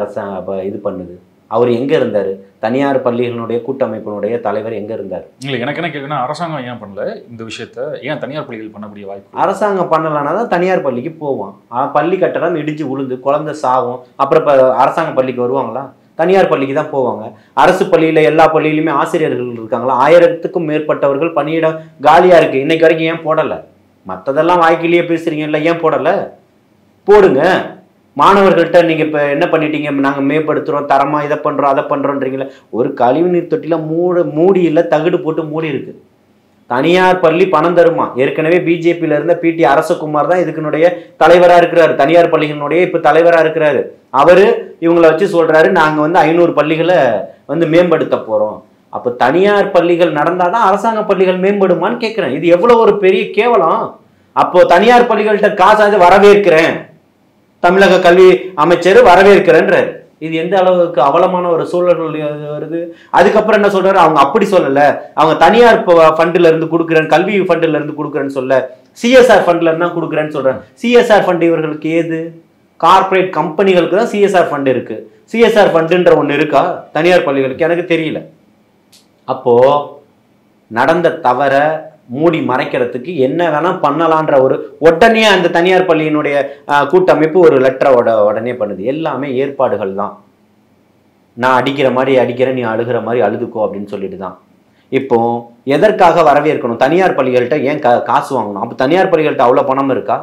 இது பண்ணுது? அவர் எங்கே இருந்தார்? தனியார் பள்ளிகளுடைய கூட்டமைப்பினுடைய தலைவர் எங்கே இருந்தார்? இல்லை, எனக்கு என்ன கேட்குன்னா, அரசாங்கம் ஏன் பண்ணல இந்த விஷயத்த? ஏன் தனியார் பள்ளிகள் பண்ணக்கூடிய வாய்ப்பு? அரசாங்கம் பண்ணலான்னா தான் தனியார் பள்ளிக்கு போவான். பள்ளி கட்டடம் இடிஞ்சு விழுந்து குழந்தை சாகும், அப்புறம் அரசாங்க பள்ளிக்கு வருவாங்களா? தனியார் பள்ளிக்கு தான் போவாங்க. அரசு பள்ளியில் எல்லா பள்ளியிலுமே ஆசிரியர்கள் இருக்காங்களா? 1000க்கும் மேற்பட்டவர்கள் பணியிடம் காலியாக இருக்குது. இன்னைக்கு வரைக்கும் ஏன் போடலை? மற்றதெல்லாம் வாய்க்கிலேயே பேசுகிறீங்கல்ல, ஏன் போடலை? போடுங்க. மாணவர்கள்ட்ட நீங்கள் இப்போ என்ன பண்ணிட்டீங்க, நாங்கள் மேம்படுத்துகிறோம், தரமாக இதை பண்ணுறோம் அதை பண்ணுறோன்றீங்களே. ஒரு கழிவுநீர் தொட்டியில் மூடி இல்லை, தகுடு போட்டு மூடி இருக்குது. தனியார் பள்ளி பணம் தருமா? ஏற்கனவே பிஜேபியில இருந்த பிடி அரசகுமார் தான் இதுக்குனுடைய தலைவராக இருக்கிறாரு, தனியார் பள்ளிகளுடைய இப்போ தலைவராக இருக்கிறாரு. அவரு இவங்களை வச்சு சொல்றாரு, நாங்கள் 500 பள்ளிகளை மேம்படுத்த போகிறோம். அப்போ தனியார் பள்ளிகள் நடந்தாதான் அரசாங்க பள்ளிகள் மேம்படுமான்னு கேட்குறேன். இது எவ்வளோ ஒரு பெரிய கேவலம். அப்போ தனியார் பள்ளிகள்கிட்ட காசாது வரவேற்கிறேன், தமிழக கல்வி அமைச்சர் வரவேற்கிறேன்றார். இது எந்த அளவுக்கு அவலமான ஒரு சூழல் வருது. அதுக்கப்புறம் என்ன சொல்றாரு, அவங்க அப்படி சொல்லல, அவங்க தனியார் ஃபண்டில் இருந்து கொடுக்குறேன், கல்வி ஃபண்டில் இருந்து கொடுக்குறேன்னு சொல்ல, சிஎஸ்ஆர் ஃபண்ட்ல இருந்தா கொடுக்குறேன்னு சொல்றேன். சிஎஸ்ஆர் ஃபண்ட் இவர்களுக்கு ஏது? கார்பரேட் கம்பெனிகளுக்கு தான் சிஎஸ்ஆர் ஃபண்ட் இருக்கு. சிஎஸ்ஆர் ஃபண்டுன்ற ஒன்று இருக்கா தனியார் பள்ளிகளுக்கு? எனக்கு தெரியல. அப்போ நடந்த தவற மூடி மறைக்கிறதுக்கு என்ன வேணா பண்ணலான்ற ஒரு உடனே அந்த தனியார் பள்ளியினுடைய கூட்டமைப்பு ஒரு லெட்டரோட உடனே பண்ணுது. எல்லாமே ஏற்பாடுகள் தான். நான் அடிக்கிற மாதிரி அடிக்கிறேன், நீ அழுகிற மாதிரி அழுதுக்கோ அப்படின்னு சொல்லிட்டு தான். இப்போ எதற்காக வரவேற்கணும்? தனியார் பள்ளிகள்கிட்ட ஏன் காசு வாங்கணும்? அப்போ தனியார் பள்ளிகள்கிட்ட அவ்வளோ பணம் இருக்கா?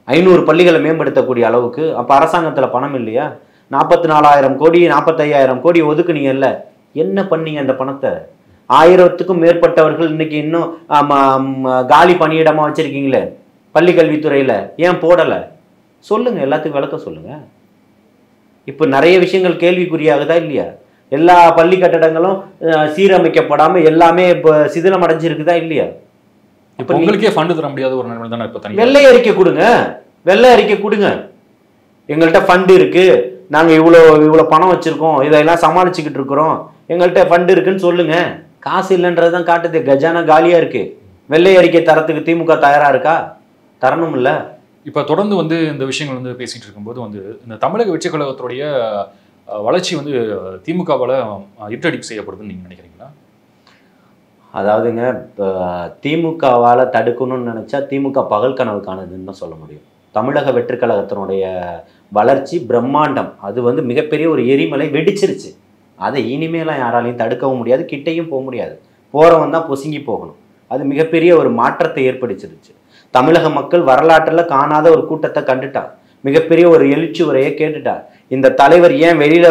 500 பள்ளிகளை மேம்படுத்தக்கூடிய அளவுக்கு அப்போ அரசாங்கத்தில் பணம் இல்லையா? 44,000 கோடி 45,000 கோடி ஒதுக்குனீங்கல்ல, என்ன பண்ணீங்க அந்த பணத்தை? 1000த்துக்கும் மேற்பட்டவர்கள் இன்னைக்கு இன்னும் காலி பணியிடமா வச்சிருக்கீங்களே பள்ளி கல்வித்துறையில, ஏன் போடலை? சொல்லுங்க, எல்லாத்துக்கும் விளக்கம் சொல்லுங்க. இப்போ நிறைய விஷயங்கள் கேள்விக்குறியாகுதா இல்லையா? எல்லா பள்ளி கட்டடங்களும் சீரமைக்கப்படாம எல்லாமே இப்போ சிதிலம் அடைஞ்சிருக்குதா இல்லையா? இப்போ உங்களுக்கே ஃபண்டு தர முடியாத ஒரு நிலைமை தானே இப்போ தனி. வெள்ளை அறிக்கை கொடுங்க, வெள்ளை அறிக்கை கொடுங்க. எங்கள்கிட்ட ஃபண்டு இருக்கு, நாங்கள் இவ்வளோ பணம் வச்சிருக்கோம், இதெல்லாம் சமாளிச்சுக்கிட்டு இருக்கிறோம், எங்கள்கிட்ட ஃபண்டு இருக்குன்னு சொல்லுங்க. காசு இல்லைன்றது தான் காட்டுது, கஜானா காலியா இருக்கு. வெள்ளை அறிக்கை தரத்துக்கு திமுக தயாரா இருக்கா? தரணும் இல்ல. இப்போ தொடர்ந்து வந்து இந்த விஷயங்கள் வந்து பேசிட்டு இருக்கும்போது வந்து இந்த தமிழக வெற்றி கழகத்துடைய வளர்ச்சி வந்து திமுகவால் இருட்டடிப்பு செய்யப்படுதுன்னு நீங்கள் நினைக்கிறீங்களா? அதாவதுங்க, இப்போ திமுகவால் தடுக்கணும்னு நினச்சா திமுக பகல் கனவு காணுதுன்னு தான் சொல்ல முடியும். தமிழக வெற்றி கழகத்தினுடைய வளர்ச்சி பிரம்மாண்டம், அது வந்து மிகப்பெரிய ஒரு எரிமலை வெடிச்சிருச்சு. அதை இனிமேலாம் யாராலையும் தடுக்கவும் முடியாது, கிட்டையும் போக முடியாது. போகிறவன் தான் பொசுங்கி போகணும். அது மிகப்பெரிய ஒரு மாற்றத்தை ஏற்படுத்திருச்சு. தமிழக மக்கள் வரலாற்றில் காணாத ஒரு கூட்டத்தை கண்டுட்டார். மிகப்பெரிய ஒரு எழுச்சி உரையை கேட்டுட்டார். இந்த தலைவர் ஏன் வெளியில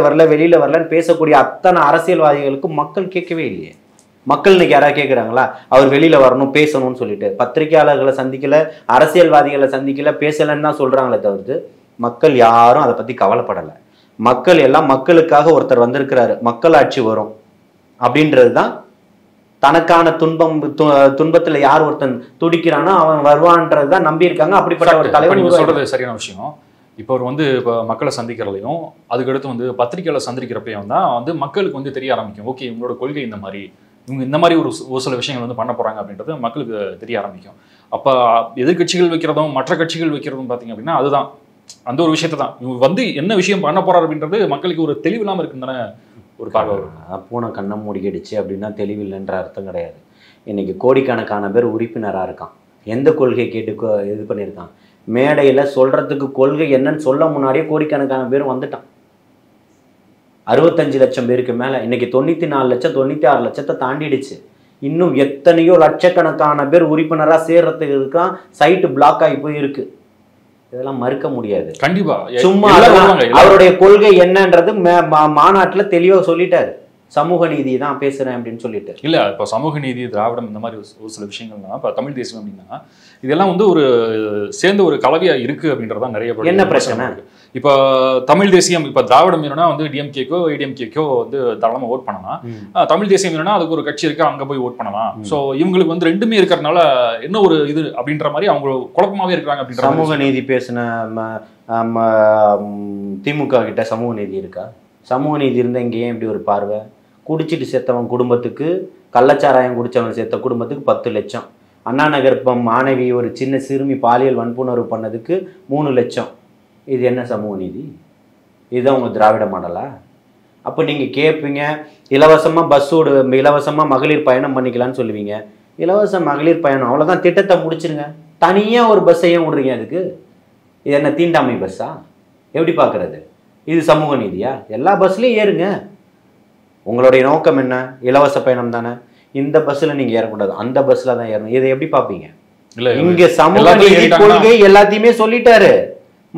வரலன்னு பேசக்கூடிய அத்தனை அரசியல்வாதிகளுக்கும் மக்கள் கேட்கவே இல்லையே. மக்கள் இன்னைக்கு யாராவது கேட்குறாங்களா அவர் வெளியில வரணும் பேசணும்னு சொல்லிட்டு? பத்திரிகையாளர்களை சந்திக்கல, அரசியல்வாதிகளை சந்திக்கல, பேசலன்னு தான் சொல்றாங்களே தவிர்த்து மக்கள் யாரும் அதை பத்தி கவலைப்படலை. மக்கள் எல்லாம் மக்களுக்காக ஒருத்தர் வந்திருக்கிறாரு, மக்களாட்சி வரும் அப்படின்றது தான், தனக்கான துன்பத்துல யார் ஒருத்தன் துடிக்கிறானோ அவன் வருவான்றது தான் நம்பி இருக்காங்க. அப்படிப்பட்ட ஒரு தலைவர் சொல்றது சரியான விஷயம். இப்போ அவர் வந்து இப்போ மக்களை சந்திக்கிறதையும் அதுக்கடுத்து வந்து பத்திரிகையாளர் சந்திக்கிறப்பையும் தான் வந்து மக்களுக்கு வந்து தெரிய ஆரம்பிக்கும். ஓகே, இவங்களோட கொள்கை இந்த மாதிரி, இவங்க இந்த மாதிரி ஒரு சில விஷயங்கள் வந்து பண்ண போறாங்க அப்படின்றது மக்களுக்கு தெரிய ஆரம்பிக்கும். அப்போ எதிர்கட்சிகள் வைக்கிறதும் மற்ற கட்சிகள் வைக்கிறதும் பார்த்தீங்க அப்படின்னா அதுதான் அந்த ஒரு விஷயத்தை தான் இவங்க வந்து என்ன விஷயம் பண்ண போறாரு அப்படின்றது மக்களுக்கு ஒரு தெளிவு இல்லாமல் இருக்குன்னு தானே ஒரு பார்வை. பூனை கண்ணை மூடிக்கிடுச்சு அப்படின்னா தெளிவில்லைன்ற அர்த்தம் கிடையாது. இன்னைக்கு கோடிக்கணக்கான பேர் உறுப்பினராக இருக்கான். எந்த கொள்கை கேட்டு இது பண்ணியிருக்கான்? மேடையில் சொல்றதுக்கு கொள்கை என்னன்னு சொல்ல முன்னாடியே கோடிக்கணக்கான பேர் வந்துட்டான். 65 லட்சம் பேருக்கு மேலே, இன்னைக்கு 94 லட்சம் 96 லட்சத்தை தாண்டிடுச்சு. இன்னும் எத்தனையோ லட்சக்கணக்கான பேர் உறுப்பினராக சேர்றதுக்கு இருக்கான். சைட்டு பிளாக் ஆகி போய் இருக்கு. இதெல்லாம் மறுக்க முடியாது. கண்டிப்பா. சும்மா அவருடைய கொள்கை என்னன்றது மாநாட்டுல தெளிவா சொல்லிட்டாரு. சமூக நீதி தான் பேசுறேன் அப்படின்னு சொல்லிட்டு. இல்ல, இப்போ சமூக நீதி, திராவிடம், இந்த மாதிரி ஒரு சில விஷயங்கள்னா இப்போ தமிழ் தேசியம் அப்படின்னா இதெல்லாம் வந்து ஒரு சேர்ந்த ஒரு கலவையா இருக்கு அப்படின்றதான் நிறைய பேர். என்ன பிரச்சனை? இப்போ தமிழ் தேசியம், இப்போ திராவிடம் வேணும்னா வந்து டிஎம்கேக்கோ ஏடிஎம்கேக்கோ வந்து தாராளமாக ஓட் பண்ணலாம். தமிழ் தேசியம் வேணும்னா அதுக்கு ஒரு கட்சி இருக்கு, அங்கே போய் ஓட் பண்ணலாம். ஸோ இவங்களுக்கு வந்து ரெண்டுமே இருக்கிறதுனால என்ன ஒரு இது அப்படின்ற மாதிரி அவங்க குழப்பமாவே இருக்கிறாங்க அப்படின்ற. சமூக நீதி பேசின திமுக கிட்ட சமூக நீதி இருக்கா? சமூக நீதி இருந்தால் இங்கே ஏன் இப்படி ஒரு பார்வை? குடிச்சிட்டு செத்தவன் குடும்பத்துக்கு, கள்ளச்சாராயம் குடிச்சவன் செத்த குடும்பத்துக்கு 10 லட்சம். அண்ணா நகர் மாணவி ஒரு சின்ன சிறுமி பாலியல் வன்புணர்வு பண்ணதுக்கு 3 லட்சம். இது என்ன சமூக நீதி? இதுதான் உங்கள் திராவிட மாடலா? அப்போ நீங்கள் கேட்பீங்க, இலவசமாக பஸ்ஸோடு இலவசமாக மகளிர் பயணம் பண்ணிக்கலான்னு சொல்லுவீங்க. இலவச மகளிர் பயணம் அவ்வளோதான், திட்டத்தை முடிச்சிருங்க. தனியாக ஒரு பஸ்ஸையும் விடுறீங்க. அதுக்கு இது என்ன தீண்டாமை பஸ்ஸா? எப்படி பார்க்குறது? இது சமூக நீதியா? எல்லா பஸ்லையும் ஏறுங்க. உங்களுடைய நோக்கம் என்ன? இலவச பயணம் தானே. இந்த பஸ்ஸில் நீங்கள் ஏறக்கூடாது, அந்த பஸ்ஸில் தான் ஏறணும். இதை எப்படி பார்ப்பீங்க? இங்கே சமூக நீதி கொள்கை எல்லாத்தையுமே சொல்லிட்டாரு.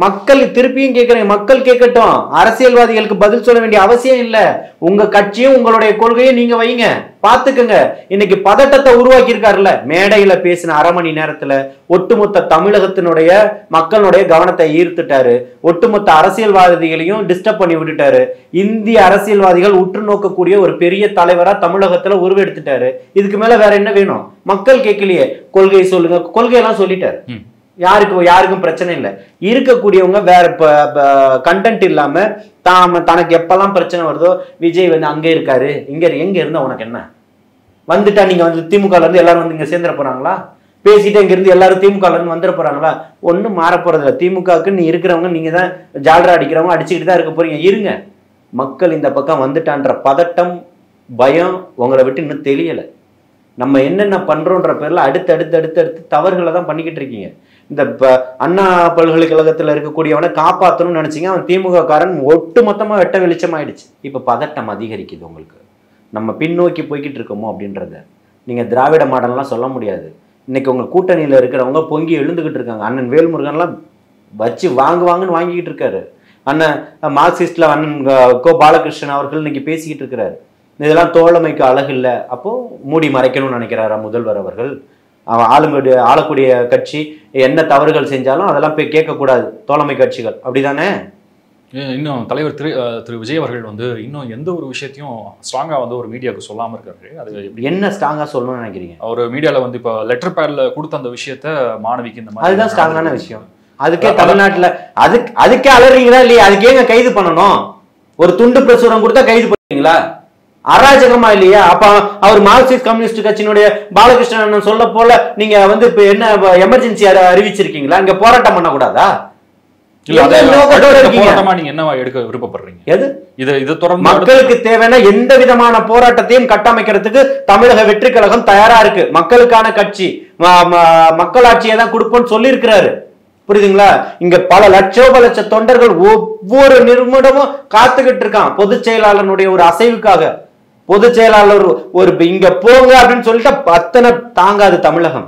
மக்கள் திருப்பியும் கேட்குறேன், மக்கள் கேட்கட்டும். அரசியல்வாதிகளுக்கு பதில் சொல்ல வேண்டிய அவசியம் இல்லை. உங்க கட்சியும் உங்களுடைய கொள்கையை நீங்க வைங்க, பார்த்துக்கங்க. இன்னைக்கு பதட்டத்தை உருவாக்கி இருக்காருல்ல, மேடையில பேசின அரை மணி நேரத்துல ஒட்டுமொத்த தமிழகத்தினுடைய மக்களுடைய கவனத்தை ஈர்த்துட்டாரு. ஒட்டுமொத்த அரசியல்வாதிகளையும் டிஸ்டர்ப் பண்ணி விட்டுட்டாரு. இந்திய அரசியல்வாதிகள் உற்று நோக்கக்கூடிய ஒரு பெரிய தலைவரா தமிழகத்துல உருவெடுத்துட்டாரு. இதுக்கு மேல வேற என்ன வேணும்? மக்கள் கேட்கலையே, கொள்கை சொல்லுங்க, கொள்கையெல்லாம் சொல்லிட்டாரு. யாருக்கும் பிரச்சனை இல்லை. இருக்கக்கூடியவங்க வேற கண்டென்ட் இல்லாம தனக்கு எப்பெல்லாம் பிரச்சனை வருதோ, விஜய் வந்து அங்கே இருக்காரு, எங்க இருந்தா உனக்கு என்ன? வந்துட்டா நீங்க வந்து திமுக இருந்து எல்லாரும் வந்து இங்க சேர்ந்துட போறாங்களா? பேசிட்டு இங்க இருந்து எல்லாரும் திமுக இருந்து வந்துட போறாங்களா? ஒன்னும் மாற போறது இல்லை. திமுகவுக்கு நீ இருக்கிறவங்க நீங்க தான் ஜால்ரா அடிக்கிறவங்க அடிச்சுக்கிட்டு தான் இருக்க போறீங்க. இருங்க. மக்கள் இந்த பக்கம் வந்துட்டான்ற பதட்டம், பயம் உங்களை விட்டு இன்னும் தெரியல. நம்ம என்னென்ன பண்றோன்ற பேர்ல அடுத்து தவறுகளை தான் பண்ணிக்கிட்டு இருக்கீங்க. இந்த அண்ணா பல்கலைக்கழகத்துல இருக்கக்கூடியவனை காப்பாற்றணும்னு நினைச்சீங்க, அவன் திமுக காரன் ஒட்டு மொத்தமா வெட்ட வெளிச்சம் ஆயிடுச்சு. இப்ப பதட்டம் அதிகரிக்குது உங்களுக்கு. நம்ம பின்னோக்கி போய்கிட்டு இருக்கோமோ அப்படின்றத. நீங்கள் திராவிட மாடல்லாம் சொல்ல முடியாது. இன்னைக்கு உங்கள் கூட்டணியில் இருக்கிறவங்க பொங்கி எழுந்துக்கிட்டு இருக்காங்க. அண்ணன் வேல்முருகன்லாம் வச்சு வாங்குவாங்கன்னு வாங்கிக்கிட்டு இருக்காரு. அண்ணன் மார்க்சிஸ்டில் அண்ணன் கோ பாலகிருஷ்ணன் அவர்கள் இன்னைக்கு பேசிக்கிட்டு இருக்கிறாரு. இதெல்லாம் தோழமைக்கு அழகு இல்லை. அப்போது மூடி மறைக்கணும்னு நினைக்கிறாரா முதல்வர் அவர்கள்? அவன் ஆளக்கூடிய கட்சி என்ன தவறுகள் செஞ்சாலும் அதெல்லாம் போய் கேட்கக்கூடாது தோழமை கட்சிகள், அப்படிதானே? இன்னும் தலைவர் திரு விஜய் அவர்கள் வந்து இன்னும் எந்த ஒரு விஷயத்தையும் ஸ்ட்ராங்காக வந்து ஒரு மீடியாவுக்கு சொல்லாமல் இருக்காரு. அது என்ன ஸ்ட்ராங்காக சொல்லணும்னு நினைக்கிறீங்க? ஒரு மீடியாவில் வந்து இப்போ லெட்டர் பேட்ல கொடுத்த அந்த விஷயத்த மாணவிக்கு இந்த மாதிரி அதுதான் ஸ்ட்ராங்கான விஷயம். அதுக்கே தமிழ்நாட்டில் அதுக்கே அலறீங்களா இல்லையா? அதுக்கே எங்க கைது பண்ணணும்? ஒரு துண்டு பிரசுரம் கொடுத்தா கைது பண்ணுவீங்களா? அராஜகமா இல்லையா? அப்ப அவர் மார்க்சிஸ்ட் கம்யூனிஸ்ட் கட்சியினுடைய பாலகிருஷ்ணன் சொல்ல போல நீங்க வந்து இப்ப என்ன எமர்ஜென்சி அறிவிச்சிருக்கீங்களா? இங்க போராட்டம் பண்ணக்கூடாதா? நீங்க என்ன எடுக்க விருப்பப்படுறீங்க? இது தொடர்ந்து மக்களுக்கு தேவையான எந்த விதமான போராட்டத்தையும் கட்டமைக்கிறதுக்கு தமிழக வெற்றி கழகம் தயாரா இருக்கு. மக்களுக்கான கட்சி, மக்களாட்சியை தான் கொடுப்போம்னு சொல்லி இருக்கிறாரு. புரியுதுங்களா? இங்க பல லட்ச தொண்டர்கள் ஒவ்வொரு நிமிடமும் காத்துக்கிட்டு இருக்கான் பொதுச் செயலாளருடைய ஒரு அசைவுக்காக. பொதுச் செயலாளர் ஒரு இங்க போங்க அப்படின்னு சொல்லிட்டு அத்தனை தாங்காது தமிழகம்.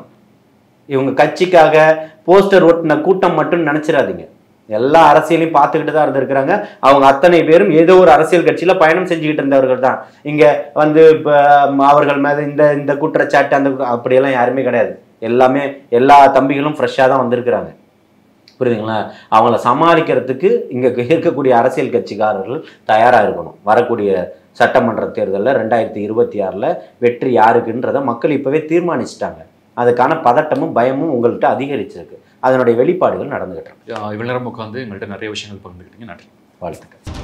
இவங்க கட்சிக்காக போஸ்டர் ஒட்டின கூட்டம் மட்டும் நினைச்சிடாதீங்க. எல்லா அரசியலையும் பார்த்துக்கிட்டு தான் இருந்திருக்கிறாங்க. அவங்க அத்தனை பேரும் ஏதோ ஒரு அரசியல் கட்சியில பயணம் செஞ்சுக்கிட்டு இருந்தவர்கள் தான். இங்க வந்து அவர்கள் மேல இந்த குற்றச்சாட்டு அந்த அப்படியெல்லாம் யாருமே கிடையாது. எல்லா தம்பிகளும் ஃப்ரெஷ்ஷாக தான் வந்திருக்கிறாங்க. புரியுதுங்களா? அவங்கள சமாளிக்கிறதுக்கு இங்க இருக்கக்கூடிய அரசியல் கட்சிக்காரர்கள் தயாரா இருக்கணும். வரக்கூடிய சட்டமன்ற தேர்தலில் 2026 வெற்றி யாருக்குன்றத மக்கள் இப்பவே தீர்மானிச்சிட்டாங்க. அதுக்கான பதட்டமும் பயமும் உங்கள்கிட்ட அதிகரிச்சிருக்கு. அதனுடைய வெளிப்பாடுகள் நடந்துகிட்டு இருக்கு. இவ்வளவு நேரம் உட்காந்து எங்கள்கிட்ட நிறைய விஷயங்கள் பகிர்ந்துக்கிட்டீங்க. நன்றி. வாழ்த்துக்கள்.